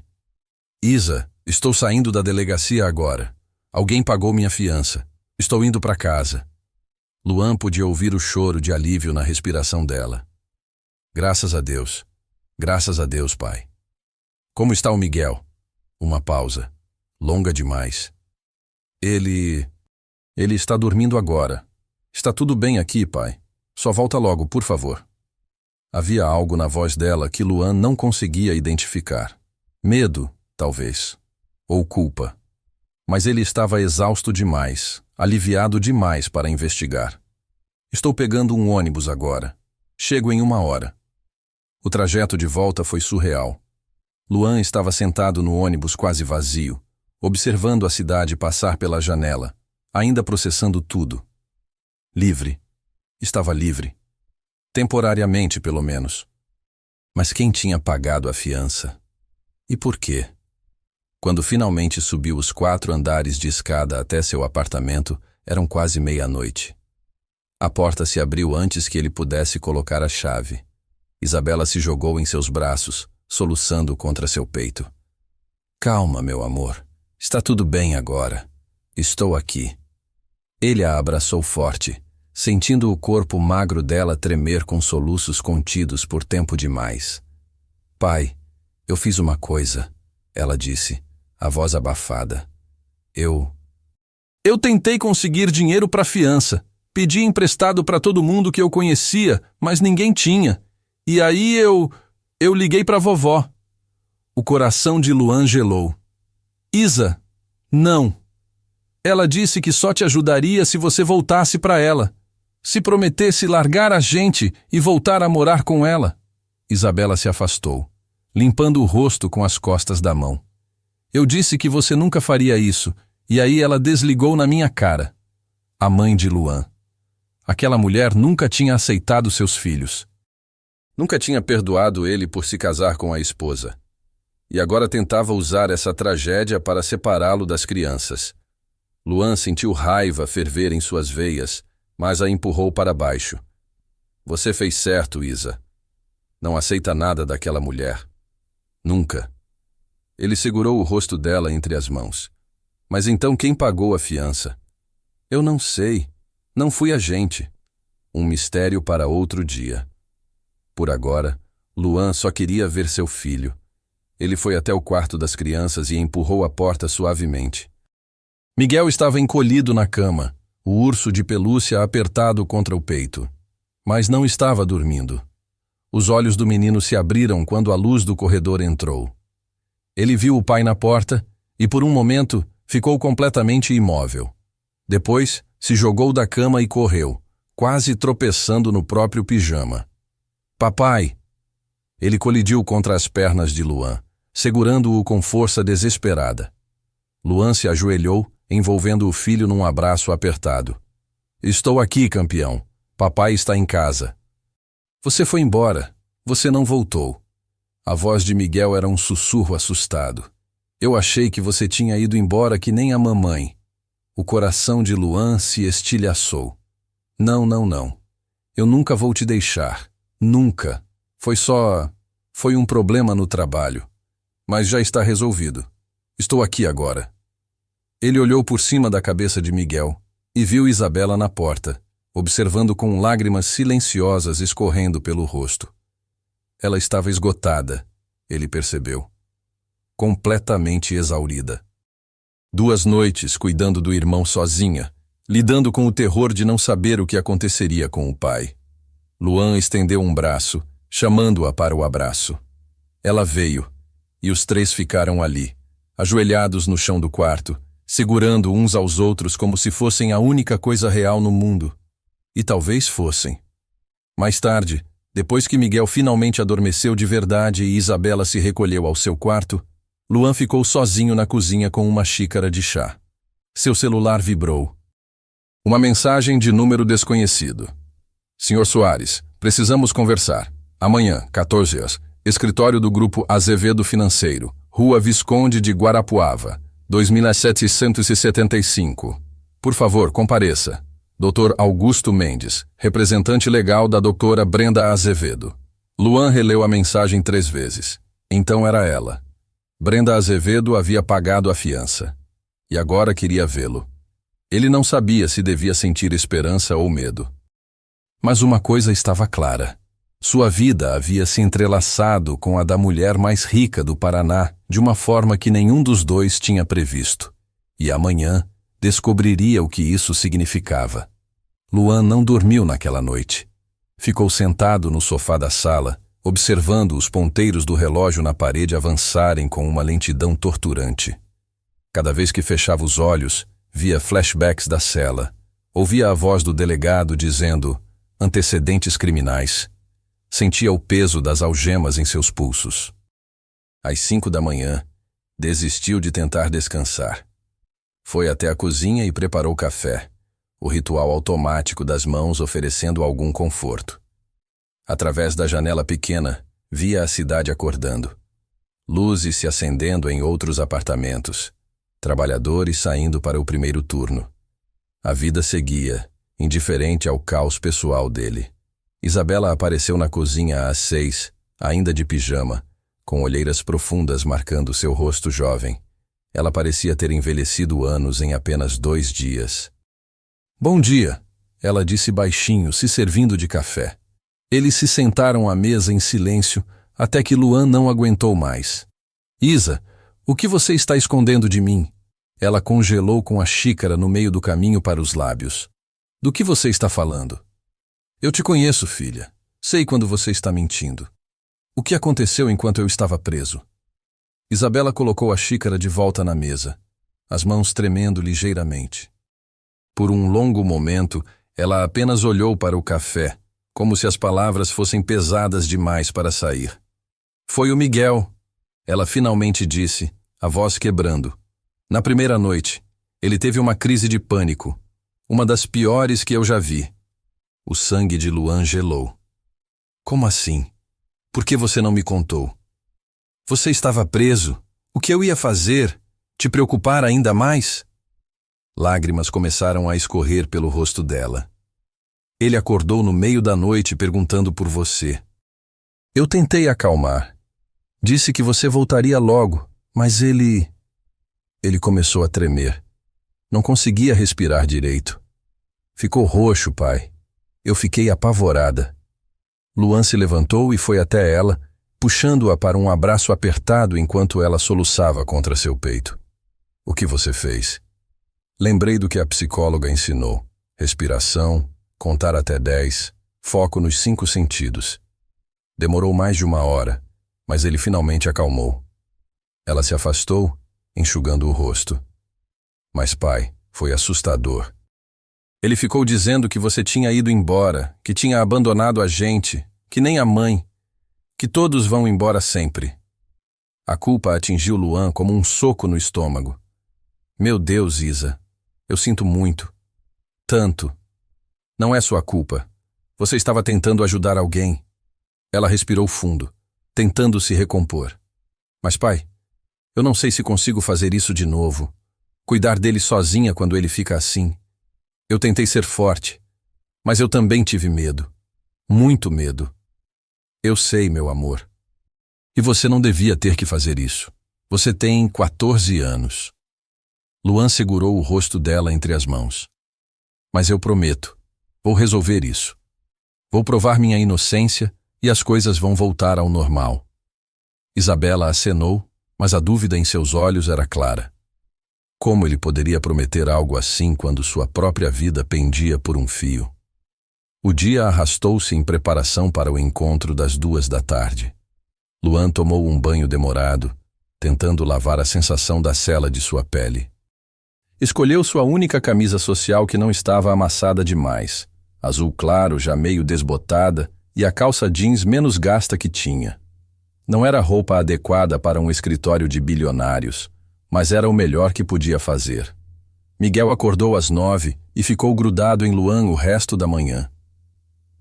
Isa, estou saindo da delegacia agora. Alguém pagou minha fiança. Estou indo para casa. Luan podia ouvir o choro de alívio na respiração dela. Graças a Deus, pai. Como está o Miguel? Uma pausa, longa demais. Ele está dormindo agora. Está tudo bem aqui, pai. Só volta logo, por favor. Havia algo na voz dela que Luan não conseguia identificar. Medo, talvez. Ou culpa. Mas ele estava exausto demais, aliviado demais para investigar. Estou pegando um ônibus agora. Chego em 1 hora. O trajeto de volta foi surreal. Luan estava sentado no ônibus quase vazio, observando a cidade passar pela janela, ainda processando tudo. Livre. Estava livre. Temporariamente, pelo menos. Mas quem tinha pagado a fiança? E por quê? Quando finalmente subiu os 4 andares de escada até seu apartamento, eram quase meia-noite. A porta se abriu antes que ele pudesse colocar a chave. Isabela se jogou em seus braços, soluçando contra seu peito. Calma, meu amor. Está tudo bem agora. Estou aqui. Ele a abraçou forte, sentindo o corpo magro dela tremer com soluços contidos por tempo demais. Pai, eu fiz uma coisa, ela disse, a voz abafada. Eu tentei conseguir dinheiro para a fiança. Pedi emprestado para todo mundo que eu conhecia, mas ninguém tinha. E aí eu liguei para a vovó. O coração de Luan gelou. Isa, não. Ela disse que só te ajudaria se você voltasse para ela. Se prometesse largar a gente e voltar a morar com ela. Isabela se afastou, limpando o rosto com as costas da mão. Eu disse que você nunca faria isso, e aí ela desligou na minha cara. A mãe de Luan. Aquela mulher nunca tinha aceitado seus filhos. Nunca tinha perdoado ele por se casar com a esposa. E agora tentava usar essa tragédia para separá-lo das crianças. Luan sentiu raiva ferver em suas veias, mas a empurrou para baixo. Você fez certo, Isa. Não aceita nada daquela mulher. Nunca. Ele segurou o rosto dela entre as mãos. Mas então quem pagou a fiança? Eu não sei. Não fui a gente. Um mistério para outro dia. Por agora, Luan só queria ver seu filho. Ele foi até o quarto das crianças e empurrou a porta suavemente. Miguel estava encolhido na cama, o urso de pelúcia apertado contra o peito. Mas não estava dormindo. Os olhos do menino se abriram quando a luz do corredor entrou. Ele viu o pai na porta e, por um momento, ficou completamente imóvel. Depois, se jogou da cama e correu, quase tropeçando no próprio pijama. Papai! Ele colidiu contra as pernas de Luan, segurando-o com força desesperada. Luan se ajoelhou, envolvendo o filho num abraço apertado. Estou aqui, campeão. Papai está em casa. Você foi embora. Você não voltou. A voz de Miguel era um sussurro assustado. Eu achei que você tinha ido embora que nem a mamãe. O coração de Luan se estilhaçou. Não. Eu nunca vou te deixar. Nunca. Foi um problema no trabalho. Mas já está resolvido. Estou aqui agora. Ele olhou por cima da cabeça de Miguel e viu Isabela na porta, observando com lágrimas silenciosas escorrendo pelo rosto. Ela estava esgotada, ele percebeu. Completamente exaurida. 2 noites cuidando do irmão sozinha, lidando com o terror de não saber o que aconteceria com o pai. Luan estendeu um braço, chamando-a para o abraço. Ela veio, e os 3 ficaram ali, ajoelhados no chão do quarto, segurando uns aos outros como se fossem a única coisa real no mundo. E talvez fossem. Mais tarde, depois que Miguel finalmente adormeceu de verdade e Isabela se recolheu ao seu quarto, Luan ficou sozinho na cozinha com uma xícara de chá. Seu celular vibrou. Uma mensagem de número desconhecido. Senhor Soares, precisamos conversar. Amanhã, 14 horas, escritório do Grupo Azevedo Financeiro, Rua Visconde de Guarapuava, 2775. Por favor, compareça. Dr. Augusto Mendes, representante legal da doutora Brenda Azevedo. Luan releu a mensagem 3 vezes. Então era ela. Brenda Azevedo havia pagado a fiança. E agora queria vê-lo. Ele não sabia se devia sentir esperança ou medo. Mas uma coisa estava clara. Sua vida havia se entrelaçado com a da mulher mais rica do Paraná de uma forma que nenhum dos dois tinha previsto. E amanhã descobriria o que isso significava. Luan não dormiu naquela noite. Ficou sentado no sofá da sala, observando os ponteiros do relógio na parede avançarem com uma lentidão torturante. Cada vez que fechava os olhos, via flashbacks da cela. Ouvia a voz do delegado dizendo antecedentes criminais. Sentia o peso das algemas em seus pulsos. Às 5 da manhã, desistiu de tentar descansar. Foi até a cozinha e preparou café, o ritual automático das mãos oferecendo algum conforto. Através da janela pequena, via a cidade acordando. Luzes se acendendo em outros apartamentos. Trabalhadores saindo para o primeiro turno. A vida seguia, indiferente ao caos pessoal dele. Isabela apareceu na cozinha às 6, ainda de pijama, com olheiras profundas marcando seu rosto jovem. Ela parecia ter envelhecido anos em apenas 2 dias. Bom dia, ela disse baixinho, se servindo de café. Eles se sentaram à mesa em silêncio, até que Luan não aguentou mais. Isa, o que você está escondendo de mim? Ela congelou com a xícara no meio do caminho para os lábios. Do que você está falando? Eu te conheço, filha. Sei quando você está mentindo. O que aconteceu enquanto eu estava preso? Isabela colocou a xícara de volta na mesa, as mãos tremendo ligeiramente. Por um longo momento, ela apenas olhou para o café, como se as palavras fossem pesadas demais para sair. Foi o Miguel, ela finalmente disse, a voz quebrando. Na primeira noite, ele teve uma crise de pânico, uma das piores que eu já vi. O sangue de Luan gelou. Como assim? Por que você não me contou? Você estava preso. O que eu ia fazer? Te preocupar ainda mais? Lágrimas começaram a escorrer pelo rosto dela. Ele acordou no meio da noite perguntando por você. Eu tentei acalmar. Disse que você voltaria logo, mas ele... Ele começou a tremer. Não conseguia respirar direito. Ficou roxo, pai. Eu fiquei apavorada. Luan se levantou e foi até ela, puxando-a para um abraço apertado enquanto ela soluçava contra seu peito. O que você fez? Lembrei do que a psicóloga ensinou. Respiração, contar até 10, foco nos 5 sentidos. Demorou mais de 1 hora, mas ele finalmente acalmou. Ela se afastou, enxugando o rosto. Mas, pai, foi assustador. Ele ficou dizendo que você tinha ido embora, que tinha abandonado a gente, que nem a mãe, que todos vão embora sempre. A culpa atingiu Luan como um soco no estômago. Meu Deus, Isa, eu sinto muito. Tanto. Não é sua culpa. Você estava tentando ajudar alguém. Ela respirou fundo, tentando se recompor. Mas, pai, eu não sei se consigo fazer isso de novo. Cuidar dele sozinha quando ele fica assim. Eu tentei ser forte, mas eu também tive medo. Muito medo. Eu sei, meu amor. E você não devia ter que fazer isso. Você tem 14 anos. Luan segurou o rosto dela entre as mãos. Mas eu prometo, vou resolver isso. Vou provar minha inocência e as coisas vão voltar ao normal. Isabela acenou, mas a dúvida em seus olhos era clara. Como ele poderia prometer algo assim quando sua própria vida pendia por um fio? O dia arrastou-se em preparação para o encontro das 2 da tarde. Luan tomou um banho demorado, tentando lavar a sensação da cela de sua pele. Escolheu sua única camisa social que não estava amassada demais, azul claro já meio desbotada e a calça jeans menos gasta que tinha. Não era roupa adequada para um escritório de bilionários, mas era o melhor que podia fazer. Miguel acordou às 9 e ficou grudado em Luan o resto da manhã.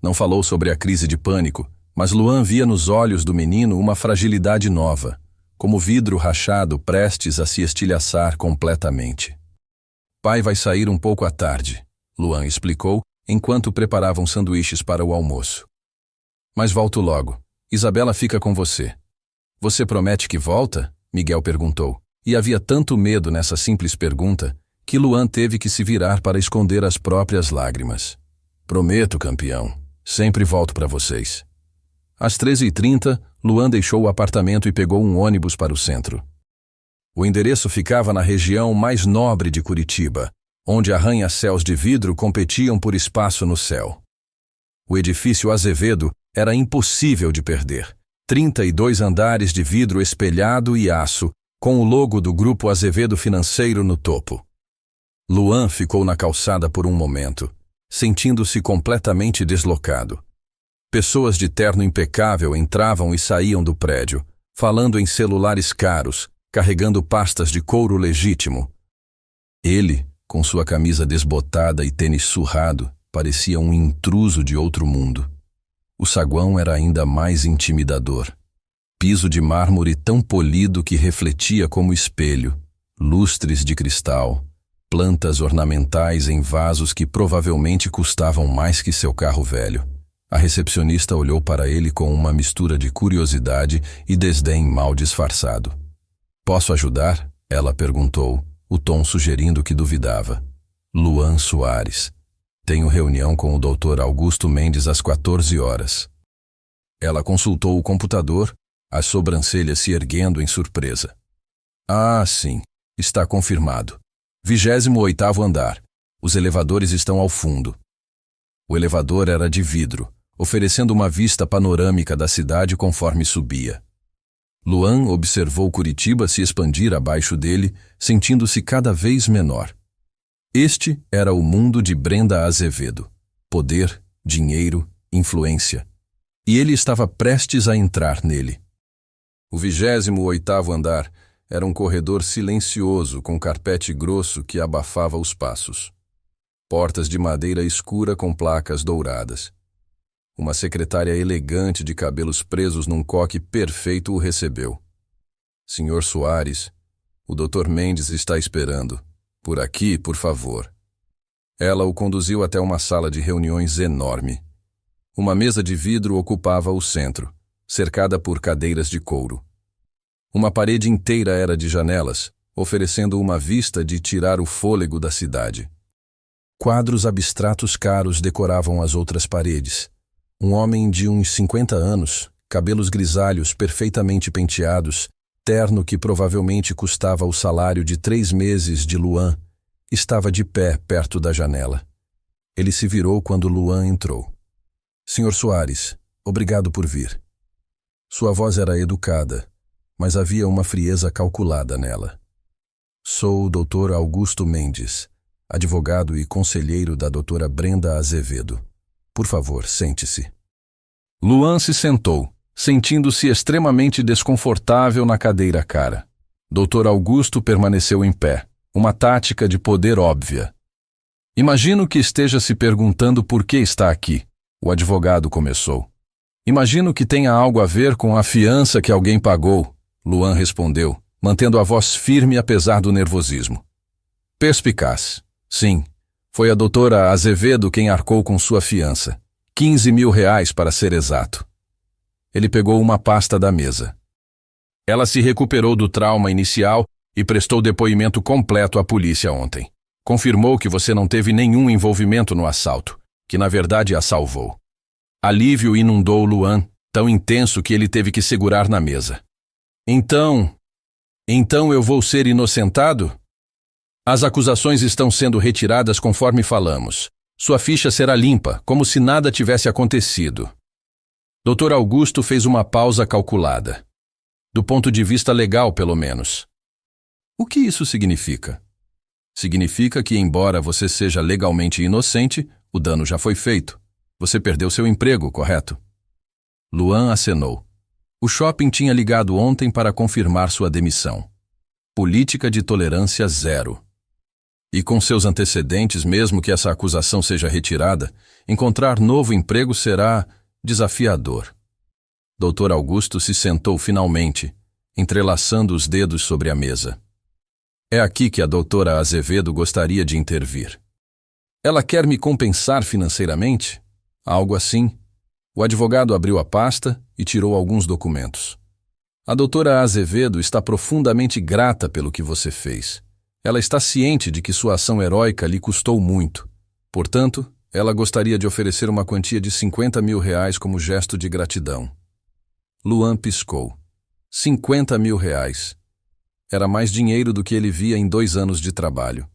Não falou sobre a crise de pânico, mas Luan via nos olhos do menino uma fragilidade nova, como vidro rachado prestes a se estilhaçar completamente. Pai vai sair um pouco à tarde, Luan explicou, enquanto preparavam sanduíches para o almoço. Mas volto logo. Isabela fica com você. Você promete que volta? Miguel perguntou. E havia tanto medo nessa simples pergunta que Luan teve que se virar para esconder as próprias lágrimas. Prometo, campeão, sempre volto para vocês. Às 13h30, Luan deixou o apartamento e pegou um ônibus para o centro. O endereço ficava na região mais nobre de Curitiba, onde arranha-céus de vidro competiam por espaço no céu. O edifício Azevedo era impossível de perder. 32 andares de vidro espelhado e aço, com o logo do Grupo Azevedo Financeiro no topo. Luan ficou na calçada por um momento, sentindo-se completamente deslocado. Pessoas de terno impecável entravam e saíam do prédio, falando em celulares caros, carregando pastas de couro legítimo. Ele, com sua camisa desbotada e tênis surrado, parecia um intruso de outro mundo. O saguão era ainda mais intimidador. Piso de mármore tão polido que refletia como espelho, lustres de cristal, plantas ornamentais em vasos que provavelmente custavam mais que seu carro velho. A recepcionista olhou para ele com uma mistura de curiosidade e desdém mal disfarçado. "Posso ajudar?" ela perguntou, o tom sugerindo que duvidava. "Luan Soares. Tenho reunião com o Dr. Augusto Mendes às 14 horas. Ela consultou o computador, as sobrancelhas se erguendo em surpresa. "Ah, sim. Está confirmado. 28º andar. Os elevadores estão ao fundo." O elevador era de vidro, oferecendo uma vista panorâmica da cidade conforme subia. Luan observou Curitiba se expandir abaixo dele, sentindo-se cada vez menor. Este era o mundo de Brenda Azevedo. Poder, dinheiro, influência. E ele estava prestes a entrar nele. O 28º andar era um corredor silencioso com carpete grosso que abafava os passos. Portas de madeira escura com placas douradas. Uma secretária elegante de cabelos presos num coque perfeito o recebeu. "Senhor Soares, o Dr. Mendes está esperando. Por aqui, por favor." Ela o conduziu até uma sala de reuniões enorme. Uma mesa de vidro ocupava o centro, cercada por cadeiras de couro. Uma parede inteira era de janelas, oferecendo uma vista de tirar o fôlego da cidade. Quadros abstratos caros decoravam as outras paredes. Um homem de uns 50 anos, cabelos grisalhos perfeitamente penteados, terno que provavelmente custava o salário de 3 meses de Luan, estava de pé perto da janela. Ele se virou quando Luan entrou. "Senhor Soares, obrigado por vir." Sua voz era educada, mas havia uma frieza calculada nela. "Sou o Dr. Augusto Mendes, advogado e conselheiro da doutora Brenda Azevedo. Por favor, sente-se." Luan se sentou, sentindo-se extremamente desconfortável na cadeira cara. Dr. Augusto permaneceu em pé, uma tática de poder óbvia. "Imagino que esteja se perguntando por que está aqui", o advogado começou. "Imagino que tenha algo a ver com a fiança que alguém pagou", Luan respondeu, mantendo a voz firme apesar do nervosismo. "Perspicaz. Sim, foi a doutora Azevedo quem arcou com sua fiança. 15 mil reais para ser exato." Ele pegou uma pasta da mesa. "Ela se recuperou do trauma inicial e prestou depoimento completo à polícia ontem. Confirmou que você não teve nenhum envolvimento no assalto, que na verdade a salvou." Alívio inundou Luan, tão intenso que ele teve que segurar na mesa. Então eu vou ser inocentado?" "As acusações estão sendo retiradas conforme falamos. Sua ficha será limpa, como se nada tivesse acontecido." Dr. Augusto fez uma pausa calculada. "Do ponto de vista legal, pelo menos." "O que isso significa?" "Significa que, embora você seja legalmente inocente, o dano já foi feito. Você perdeu seu emprego, correto?" Luan acenou. O shopping tinha ligado ontem para confirmar sua demissão. Política de tolerância zero. E com seus antecedentes, mesmo que essa acusação seja retirada, encontrar novo emprego será desafiador. Dr. Augusto se sentou finalmente, entrelaçando os dedos sobre a mesa. "É aqui que a doutora Azevedo gostaria de intervir." "Ela quer me compensar financeiramente?" "Algo assim." O advogado abriu a pasta e tirou alguns documentos. "A doutora Azevedo está profundamente grata pelo que você fez. Ela está ciente de que sua ação heróica lhe custou muito. Portanto, ela gostaria de oferecer uma quantia de R$ 50.000 como gesto de gratidão. Luan piscou. R$ 50.000. Era mais dinheiro do que ele via em 2 anos de trabalho.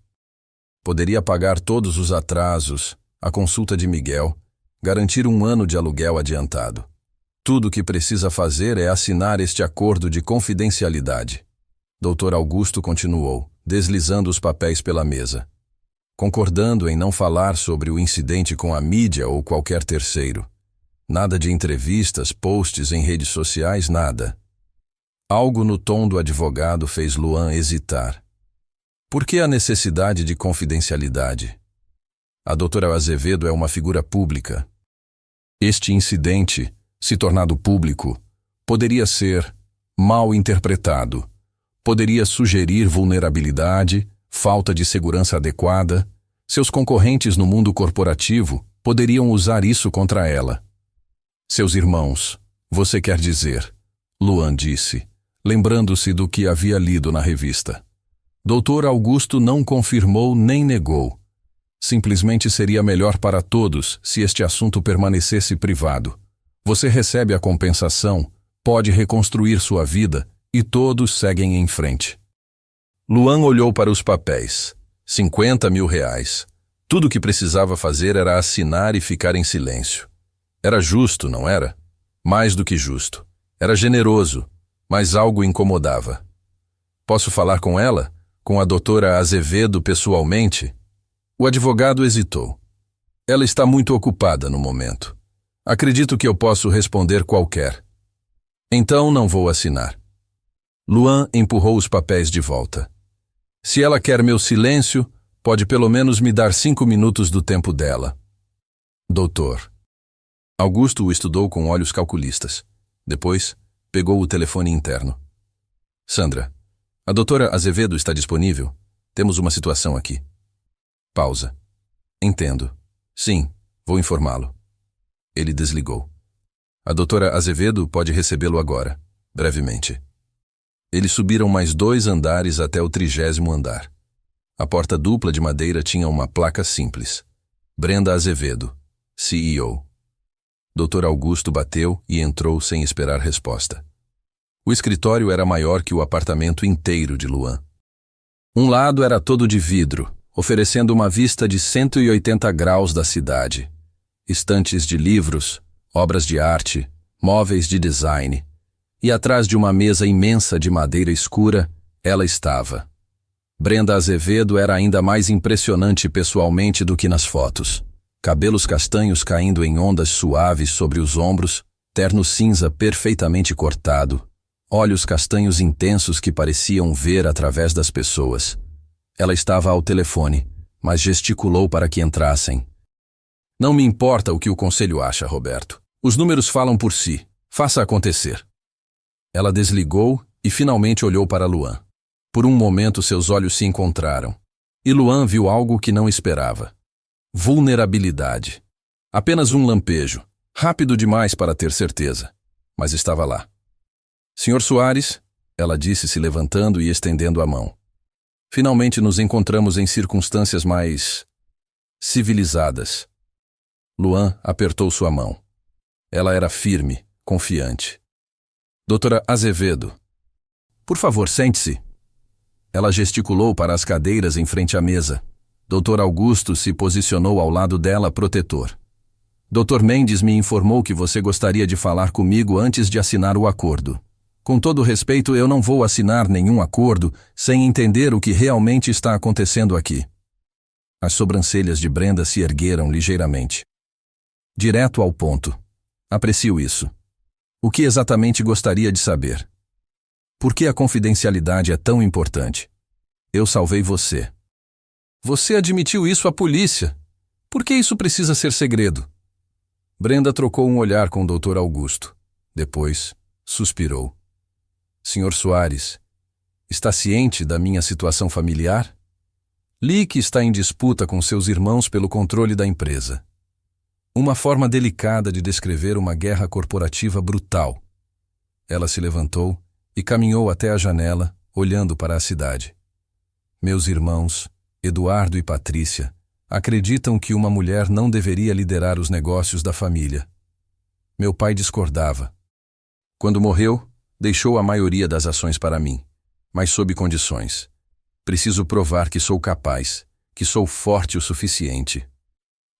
Poderia pagar todos os atrasos, a consulta de Miguel, garantir 1 ano de aluguel adiantado. Tudo o que precisa fazer é assinar este acordo de confidencialidade. Dr. Augusto continuou, deslizando os papéis pela mesa, concordando em não falar sobre o incidente com a mídia ou qualquer terceiro. Nada de entrevistas, posts em redes sociais, nada. Algo no tom do advogado fez Luan hesitar. Por que a necessidade de confidencialidade? A doutora Azevedo é uma figura pública. Este incidente, se tornado público, poderia ser mal interpretado. Poderia sugerir vulnerabilidade, falta de segurança adequada. Seus concorrentes no mundo corporativo poderiam usar isso contra ela. Seus irmãos, você quer dizer, Luan disse, lembrando-se do que havia lido na revista. Dr. Augusto não confirmou nem negou. Simplesmente seria melhor para todos se este assunto permanecesse privado. Você recebe a compensação, pode reconstruir sua vida e todos seguem em frente. Luan olhou para os papéis. R$ 50.000. Tudo o que precisava fazer era assinar e ficar em silêncio. Era justo, não era? Mais do que justo. Era generoso, mas algo incomodava. Posso falar com ela? Com a doutora Azevedo pessoalmente? O advogado hesitou. Ela está muito ocupada no momento. Acredito que eu posso responder qualquer. Então não vou assinar. Luan empurrou os papéis de volta. Se ela quer meu silêncio, pode pelo menos me dar 5 minutos do tempo dela. Doutor. Augusto o estudou com olhos calculistas. Depois, pegou o telefone interno. Sandra, a doutora Azevedo está disponível? Temos uma situação aqui. Pausa. Entendo. Sim, vou informá-lo. Ele desligou. A doutora Azevedo pode recebê-lo agora, brevemente. Eles subiram mais 2 andares até o 30º andar. A porta dupla de madeira tinha uma placa simples. Brenda Azevedo, CEO. Dr. Augusto bateu e entrou sem esperar resposta. O escritório era maior que o apartamento inteiro de Luan. Um lado era todo de vidro, oferecendo uma vista de 180 graus da cidade. Estantes de livros, obras de arte, móveis de design. E atrás de uma mesa imensa de madeira escura, ela estava. Brenda Azevedo era ainda mais impressionante pessoalmente do que nas fotos. Cabelos castanhos caindo em ondas suaves sobre os ombros, terno cinza perfeitamente cortado, olhos castanhos intensos que pareciam ver através das pessoas. Ela estava ao telefone, mas gesticulou para que entrassem. Não me importa o que o conselho acha, Roberto. Os números falam por si. Faça acontecer. Ela desligou e finalmente olhou para Luan. Por um momento seus olhos se encontraram. E Luan viu algo que não esperava. Vulnerabilidade. Apenas um lampejo. Rápido demais para ter certeza. Mas estava lá. Sr. Soares, ela disse se levantando e estendendo a mão. Finalmente nos encontramos em circunstâncias mais civilizadas. Luan apertou sua mão. Ela era firme, confiante. Doutora Azevedo. Por favor, sente-se. Ela gesticulou para as cadeiras em frente à mesa. Dr. Augusto se posicionou ao lado dela, protetor. Dr. Mendes me informou que você gostaria de falar comigo antes de assinar o acordo. Com todo respeito, eu não vou assinar nenhum acordo sem entender o que realmente está acontecendo aqui. As sobrancelhas de Brenda se ergueram ligeiramente. Direto ao ponto. Aprecio isso. O que exatamente gostaria de saber? Por que a confidencialidade é tão importante? Eu salvei você. Você admitiu isso à polícia. Por que isso precisa ser segredo? Brenda trocou um olhar com o Dr. Augusto. Depois, suspirou. Sr. Soares, está ciente da minha situação familiar? Li que está em disputa com seus irmãos pelo controle da empresa. Uma forma delicada de descrever uma guerra corporativa brutal. Ela se levantou e caminhou até a janela, olhando para a cidade. Meus irmãos, Eduardo e Patrícia, acreditam que uma mulher não deveria liderar os negócios da família. Meu pai discordava. Quando morreu, deixou a maioria das ações para mim, mas sob condições. Preciso provar que sou capaz, que sou forte o suficiente.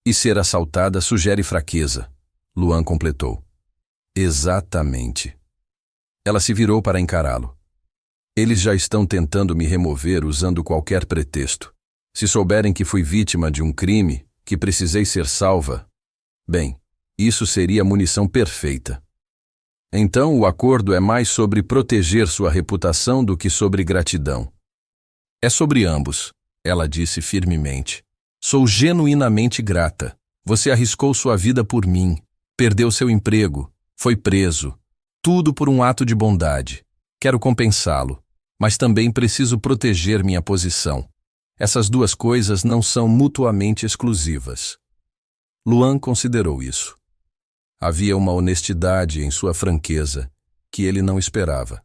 E ser assaltada sugere fraqueza, Luan completou. Exatamente. Ela se virou para encará-lo. Eles já estão tentando me remover usando qualquer pretexto. Se souberem que fui vítima de um crime, que precisei ser salva, bem, isso seria a munição perfeita. Então o acordo é mais sobre proteger sua reputação do que sobre gratidão. É sobre ambos, ela disse firmemente. Sou genuinamente grata. Você arriscou sua vida por mim, perdeu seu emprego, foi preso. Tudo por um ato de bondade. Quero compensá-lo, mas também preciso proteger minha posição. Essas duas coisas não são mutuamente exclusivas. Luan considerou isso. Havia uma honestidade em sua franqueza que ele não esperava.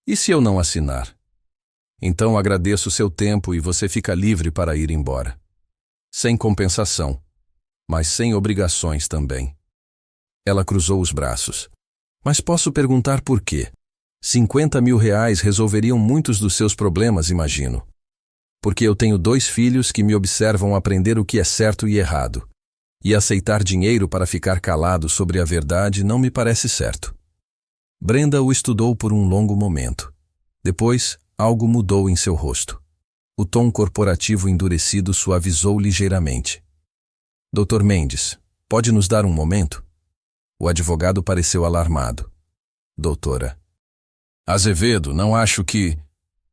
E se eu não assinar? Então agradeço seu tempo e você fica livre para ir embora. Sem compensação, mas sem obrigações também. Ela cruzou os braços. Mas posso perguntar por quê? 50 mil reais resolveriam muitos dos seus problemas, imagino. Porque eu tenho 2 filhos que me observam aprender o que é certo e errado. E aceitar dinheiro para ficar calado sobre a verdade não me parece certo. Brenda o estudou por um longo momento. Depois, algo mudou em seu rosto. O tom corporativo endurecido suavizou ligeiramente. Dr. Mendes, pode nos dar um momento? O advogado pareceu alarmado. Doutora. Azevedo, não acho que...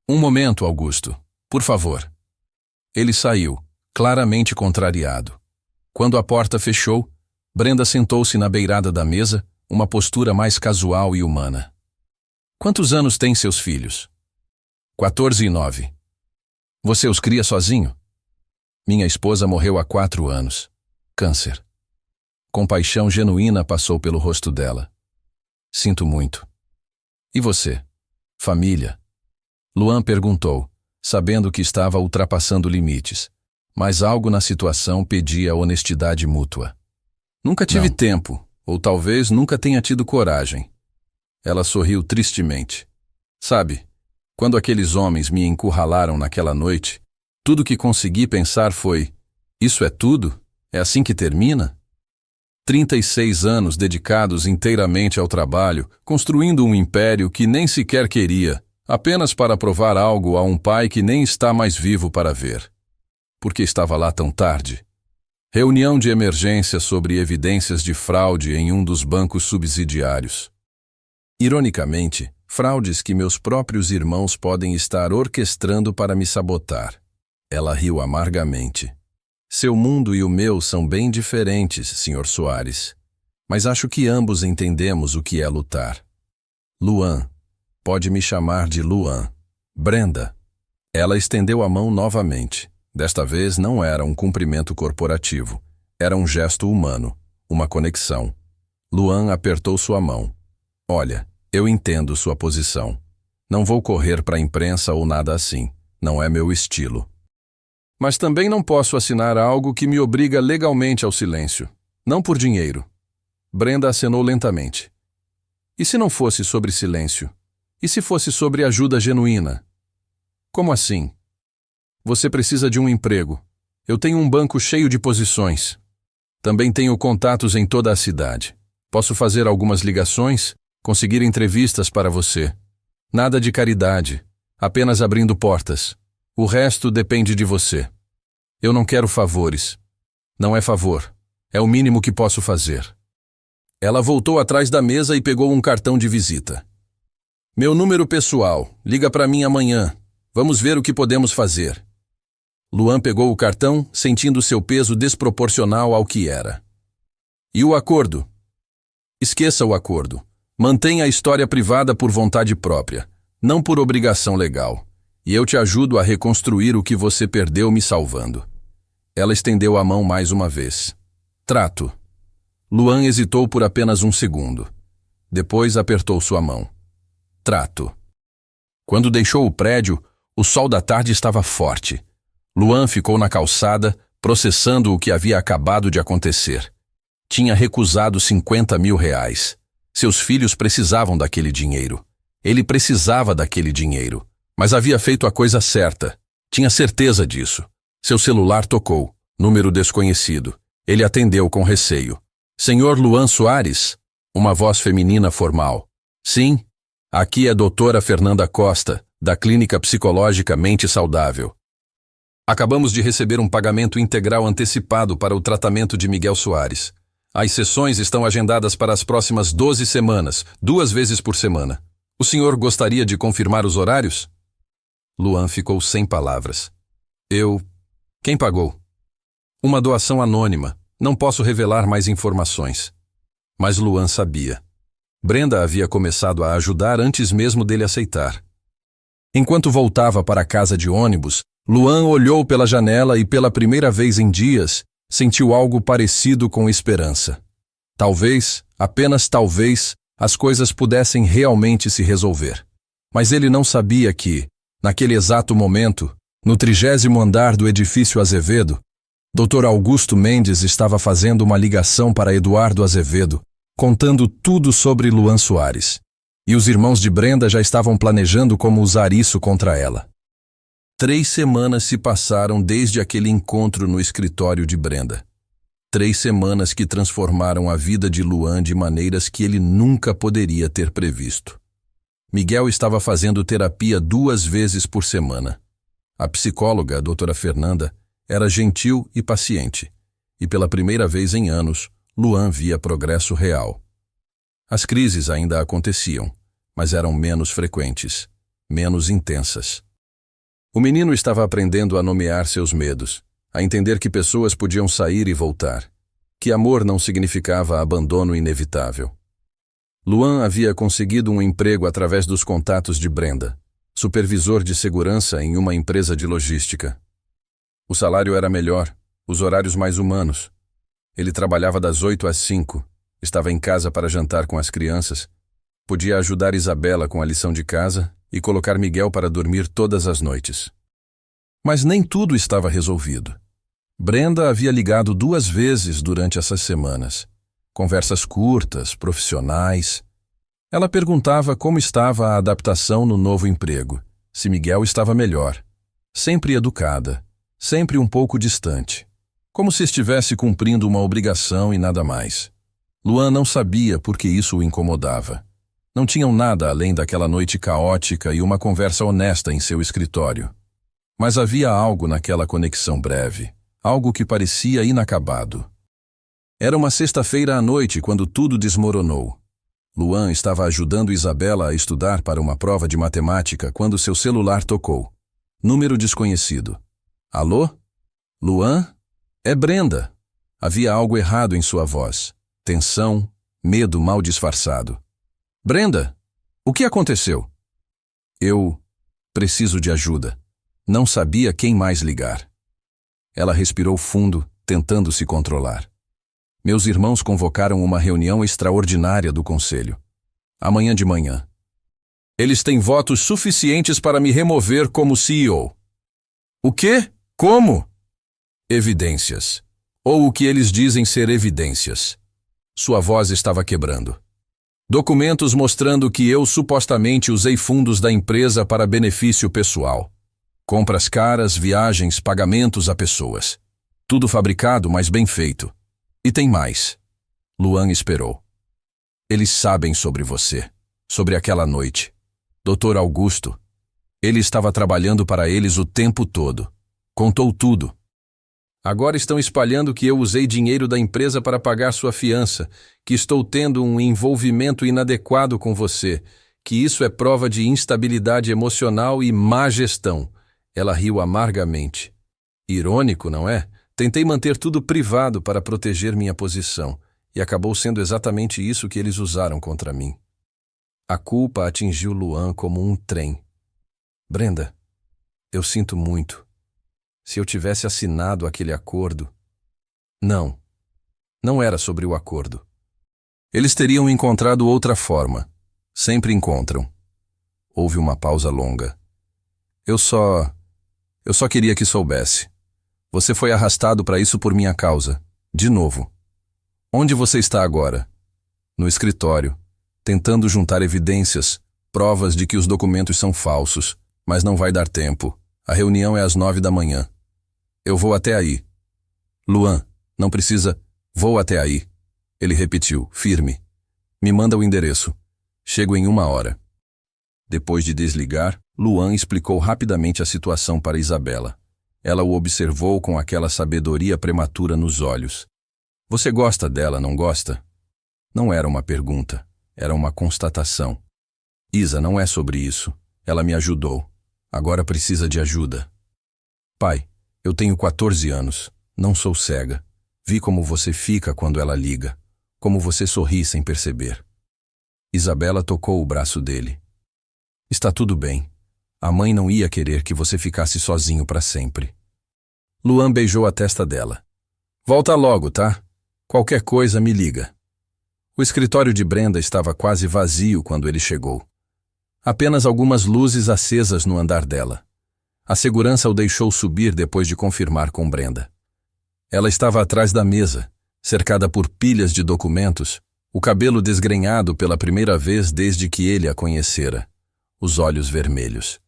Um momento, Augusto. Por favor. Ele saiu, claramente contrariado. Quando a porta fechou, Brenda sentou-se na beirada da mesa, uma postura mais casual e humana. Quantos anos têm seus filhos? 14 e 9. Você os cria sozinho? Minha esposa morreu há 4 anos. Câncer. Compaixão genuína passou pelo rosto dela. Sinto muito. E você? Família? Luan perguntou, sabendo que estava ultrapassando limites, mas algo na situação pedia honestidade mútua. Nunca tive tempo, ou talvez nunca tenha tido coragem. Ela sorriu tristemente. Sabe, quando aqueles homens me encurralaram naquela noite, tudo que consegui pensar foi: isso é tudo? É assim que termina? 36 anos dedicados inteiramente ao trabalho, construindo um império que nem sequer queria, apenas para provar algo a um pai que nem está mais vivo para ver. Porque estava lá tão tarde? Reunião de emergência sobre evidências de fraude em um dos bancos subsidiários. Ironicamente, fraudes que meus próprios irmãos podem estar orquestrando para me sabotar. Ela riu amargamente. Seu mundo e o meu são bem diferentes, Sr. Soares. Mas acho que ambos entendemos o que é lutar. Luan. Pode me chamar de Luan. Brenda. Ela estendeu a mão novamente. Desta vez não era um cumprimento corporativo. Era um gesto humano, uma conexão. Luan apertou sua mão. Olha, eu entendo sua posição. Não vou correr para a imprensa ou nada assim. Não é meu estilo. Mas também não posso assinar algo que me obriga legalmente ao silêncio. Não por dinheiro. Brenda acenou lentamente. E se não fosse sobre silêncio? E se fosse sobre ajuda genuína? Como assim? Você precisa de um emprego. Eu tenho um banco cheio de posições. Também tenho contatos em toda a cidade. Posso fazer algumas ligações, conseguir entrevistas para você. Nada de caridade, apenas abrindo portas. O resto depende de você. Eu não quero favores. Não é favor. É o mínimo que posso fazer. Ela voltou atrás da mesa e pegou um cartão de visita. Meu número pessoal. Liga para mim amanhã. Vamos ver o que podemos fazer. Luan pegou o cartão, sentindo seu peso desproporcional ao que era. E o acordo? Esqueça o acordo. Mantenha a história privada por vontade própria, não por obrigação legal. E eu te ajudo a reconstruir o que você perdeu me salvando. Ela estendeu a mão mais uma vez. Trato. Luan hesitou por apenas um segundo. Depois apertou sua mão. Trato. Quando deixou o prédio, O sol da tarde estava forte. Luan ficou na calçada, processando o que havia acabado de acontecer. Tinha recusado 50 mil reais. Seus filhos precisavam daquele dinheiro. Ele precisava daquele dinheiro. Mas havia feito a coisa certa. Tinha certeza disso. Seu celular tocou. Número desconhecido. Ele atendeu com receio. Senhor Luan Soares? Uma voz feminina formal. Sim, aqui é a doutora Fernanda Costa, da Clínica Psicológica Mente Saudável. Acabamos de receber um pagamento integral antecipado para o tratamento de Miguel Soares. As sessões estão agendadas para as próximas 12 semanas, 2 vezes por semana. O senhor gostaria de confirmar os horários? Luan ficou sem palavras. Quem pagou? Uma doação anônima. Não posso revelar mais informações. Mas Luan sabia. Brenda havia começado a ajudar antes mesmo dele aceitar. Enquanto voltava para a casa de ônibus, Luan olhou pela janela e pela primeira vez em dias, sentiu algo parecido com esperança. Talvez, apenas talvez, as coisas pudessem realmente se resolver. Mas ele não sabia que, naquele exato momento, no 30º andar do edifício Azevedo, Dr. Augusto Mendes estava fazendo uma ligação para Eduardo Azevedo, contando tudo sobre Luan Soares. E os irmãos de Brenda já estavam planejando como usar isso contra ela. 3 semanas se passaram desde aquele encontro no escritório de Brenda. 3 semanas que transformaram a vida de Luan de maneiras que ele nunca poderia ter previsto. Miguel estava fazendo terapia 2 vezes por semana. A psicóloga, a doutora Fernanda, era gentil e paciente, e pela primeira vez em anos, Luan via progresso real. As crises ainda aconteciam, mas eram menos frequentes, menos intensas. O menino estava aprendendo a nomear seus medos, a entender que pessoas podiam sair e voltar, que amor não significava abandono inevitável. Luan havia conseguido um emprego através dos contatos de Brenda, supervisor de segurança em uma empresa de logística. O salário era melhor, os horários mais humanos. Ele trabalhava das 8 às 5, estava em casa para jantar com as crianças, podia ajudar Isabela com a lição de casa e colocar Miguel para dormir todas as noites. Mas nem tudo estava resolvido. Brenda havia ligado 2 vezes durante essas semanas. Conversas curtas, profissionais. Ela perguntava como estava a adaptação no novo emprego, se Miguel estava melhor. Sempre educada, sempre um pouco distante. Como se estivesse cumprindo uma obrigação e nada mais. Luan não sabia por que isso o incomodava. Não tinham nada além daquela noite caótica e uma conversa honesta em seu escritório. Mas havia algo naquela conexão breve, algo que parecia inacabado. Era uma sexta-feira à noite quando tudo desmoronou. Luan estava ajudando Isabela a estudar para uma prova de matemática quando seu celular tocou. Número desconhecido. Alô? Luan? É Brenda. Havia algo errado em sua voz. Tensão, medo mal disfarçado. Brenda, o que aconteceu? Eu preciso de ajuda. Não sabia quem mais ligar. Ela respirou fundo, tentando se controlar. Meus irmãos convocaram uma reunião extraordinária do conselho. Amanhã de manhã. Eles têm votos suficientes para me remover como CEO. O quê? Como? Evidências. Ou o que eles dizem ser evidências. Sua voz estava quebrando. Documentos mostrando que eu supostamente usei fundos da empresa para benefício pessoal. Compras caras, viagens, pagamentos a pessoas. Tudo fabricado, mas bem feito. E tem mais. Luan esperou. Eles sabem sobre você, sobre aquela noite. Dr. Augusto. Ele estava trabalhando para eles o tempo todo. Contou tudo. Agora estão espalhando que eu usei dinheiro da empresa para pagar sua fiança, que estou tendo um envolvimento inadequado com você, que isso é prova de instabilidade emocional e má gestão. Ela riu amargamente. Irônico, não é? Tentei manter tudo privado para proteger minha posição, e acabou sendo exatamente isso que eles usaram contra mim. A culpa atingiu Luan como um trem. Brenda, eu sinto muito. Se eu tivesse assinado aquele acordo... Não era sobre o acordo. Eles teriam encontrado outra forma. Sempre encontram. Houve uma pausa longa. Eu só... Eu só queria que soubesse. Você foi arrastado para isso por minha causa. De novo. Onde você está agora? No escritório, tentando juntar evidências, provas de que os documentos são falsos, mas não vai dar tempo. A reunião é às 9 da manhã. Eu vou até aí. Luan, não precisa... Vou até aí. Ele repetiu, firme. Me manda o endereço. Chego em 1 hora. Depois de desligar, Luan explicou rapidamente a situação para Isabela. Ela o observou com aquela sabedoria prematura nos olhos. Você gosta dela, não gosta? Não era uma pergunta, era uma constatação. Isa, não é sobre isso. Ela me ajudou. Agora precisa de ajuda. Pai, eu tenho 14 anos. Não sou cega. Vi como você fica quando ela liga. Como você sorri sem perceber. Isabela tocou o braço dele. Está tudo bem. A mãe não ia querer que você ficasse sozinho para sempre. Luan beijou a testa dela. Volta logo, tá? Qualquer coisa me liga. O escritório de Brenda estava quase vazio quando ele chegou. Apenas algumas luzes acesas no andar dela. A segurança o deixou subir depois de confirmar com Brenda. Ela estava atrás da mesa, cercada por pilhas de documentos, o cabelo desgrenhado pela primeira vez desde que ele a conhecera, os olhos vermelhos.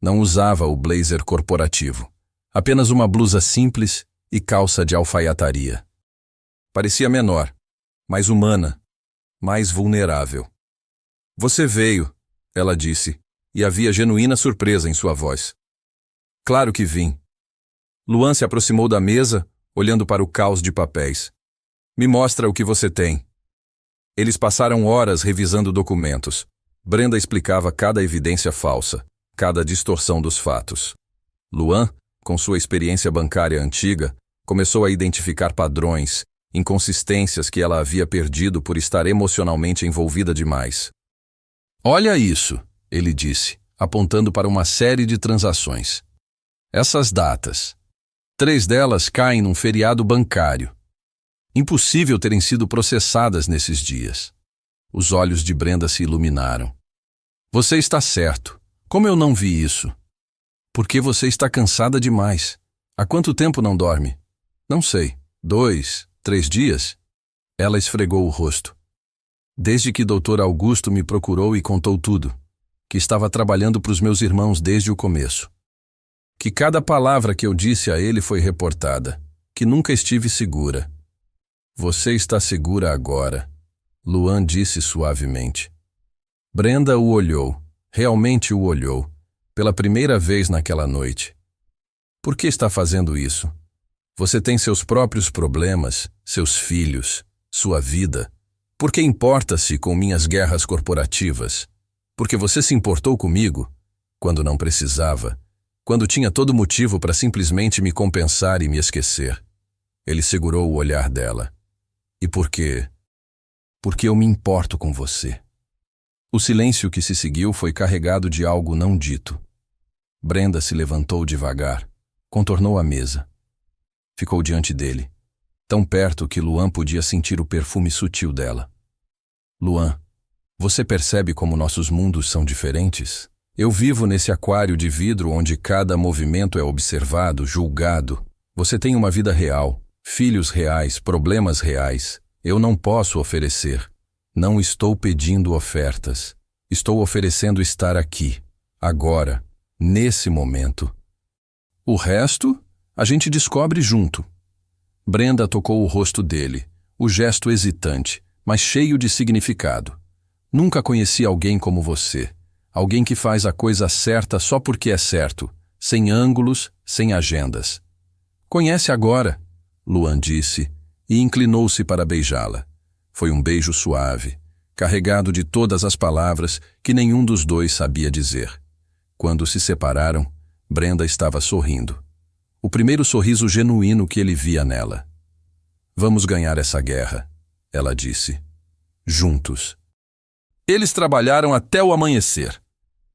Não usava o blazer corporativo, apenas uma blusa simples e calça de alfaiataria. Parecia menor, mais humana, mais vulnerável. Você veio, ela disse, e havia genuína surpresa em sua voz. Claro que vim. Luan se aproximou da mesa, olhando para o caos de papéis. Me mostra o que você tem. Eles passaram horas revisando documentos. Brenda explicava cada evidência falsa, cada distorção dos fatos. Luan, com sua experiência bancária antiga, começou a identificar padrões, inconsistências que ela havia perdido por estar emocionalmente envolvida demais. Olha isso, ele disse, apontando para uma série de transações. Essas datas. 3 delas caem num feriado bancário. Impossível terem sido processadas nesses dias. Os olhos de Brenda se iluminaram. Você está certo. Como eu não vi isso? Porque você está cansada demais. Há quanto tempo não dorme? Não sei. 2, 3 dias? Ela esfregou o rosto. Desde que Dr. Augusto me procurou e contou tudo. Que estava trabalhando para os meus irmãos desde o começo. Que cada palavra que eu disse a ele foi reportada. Que nunca estive segura. Você está segura agora, Luan disse suavemente. Brenda o olhou, realmente o olhou, pela primeira vez naquela noite. Por que está fazendo isso? Você tem seus próprios problemas, seus filhos, sua vida. Por que importa-se com minhas guerras corporativas? Porque você se importou comigo, quando não precisava, quando tinha todo motivo para simplesmente me compensar e me esquecer. Ele segurou o olhar dela. E por quê? Porque eu me importo com você. O silêncio que se seguiu foi carregado de algo não dito. Brenda se levantou devagar, contornou a mesa. Ficou diante dele, tão perto que Luan podia sentir o perfume sutil dela. Luan, você percebe como nossos mundos são diferentes? Eu vivo nesse aquário de vidro onde cada movimento é observado, julgado. Você tem uma vida real, filhos reais, problemas reais. Eu não posso oferecer. Não estou pedindo ofertas. Estou oferecendo estar aqui, agora, nesse momento. O resto, a gente descobre junto. Brenda tocou o rosto dele, o gesto hesitante, mas cheio de significado. Nunca conheci alguém como você. Alguém que faz a coisa certa só porque é certo, sem ângulos, sem agendas. Conhece agora, Luan disse, e inclinou-se para beijá-la. Foi um beijo suave, carregado de todas as palavras que nenhum dos dois sabia dizer. Quando se separaram, Brenda estava sorrindo. O primeiro sorriso genuíno que ele via nela. Vamos ganhar essa guerra, ela disse. Juntos. Eles trabalharam até o amanhecer.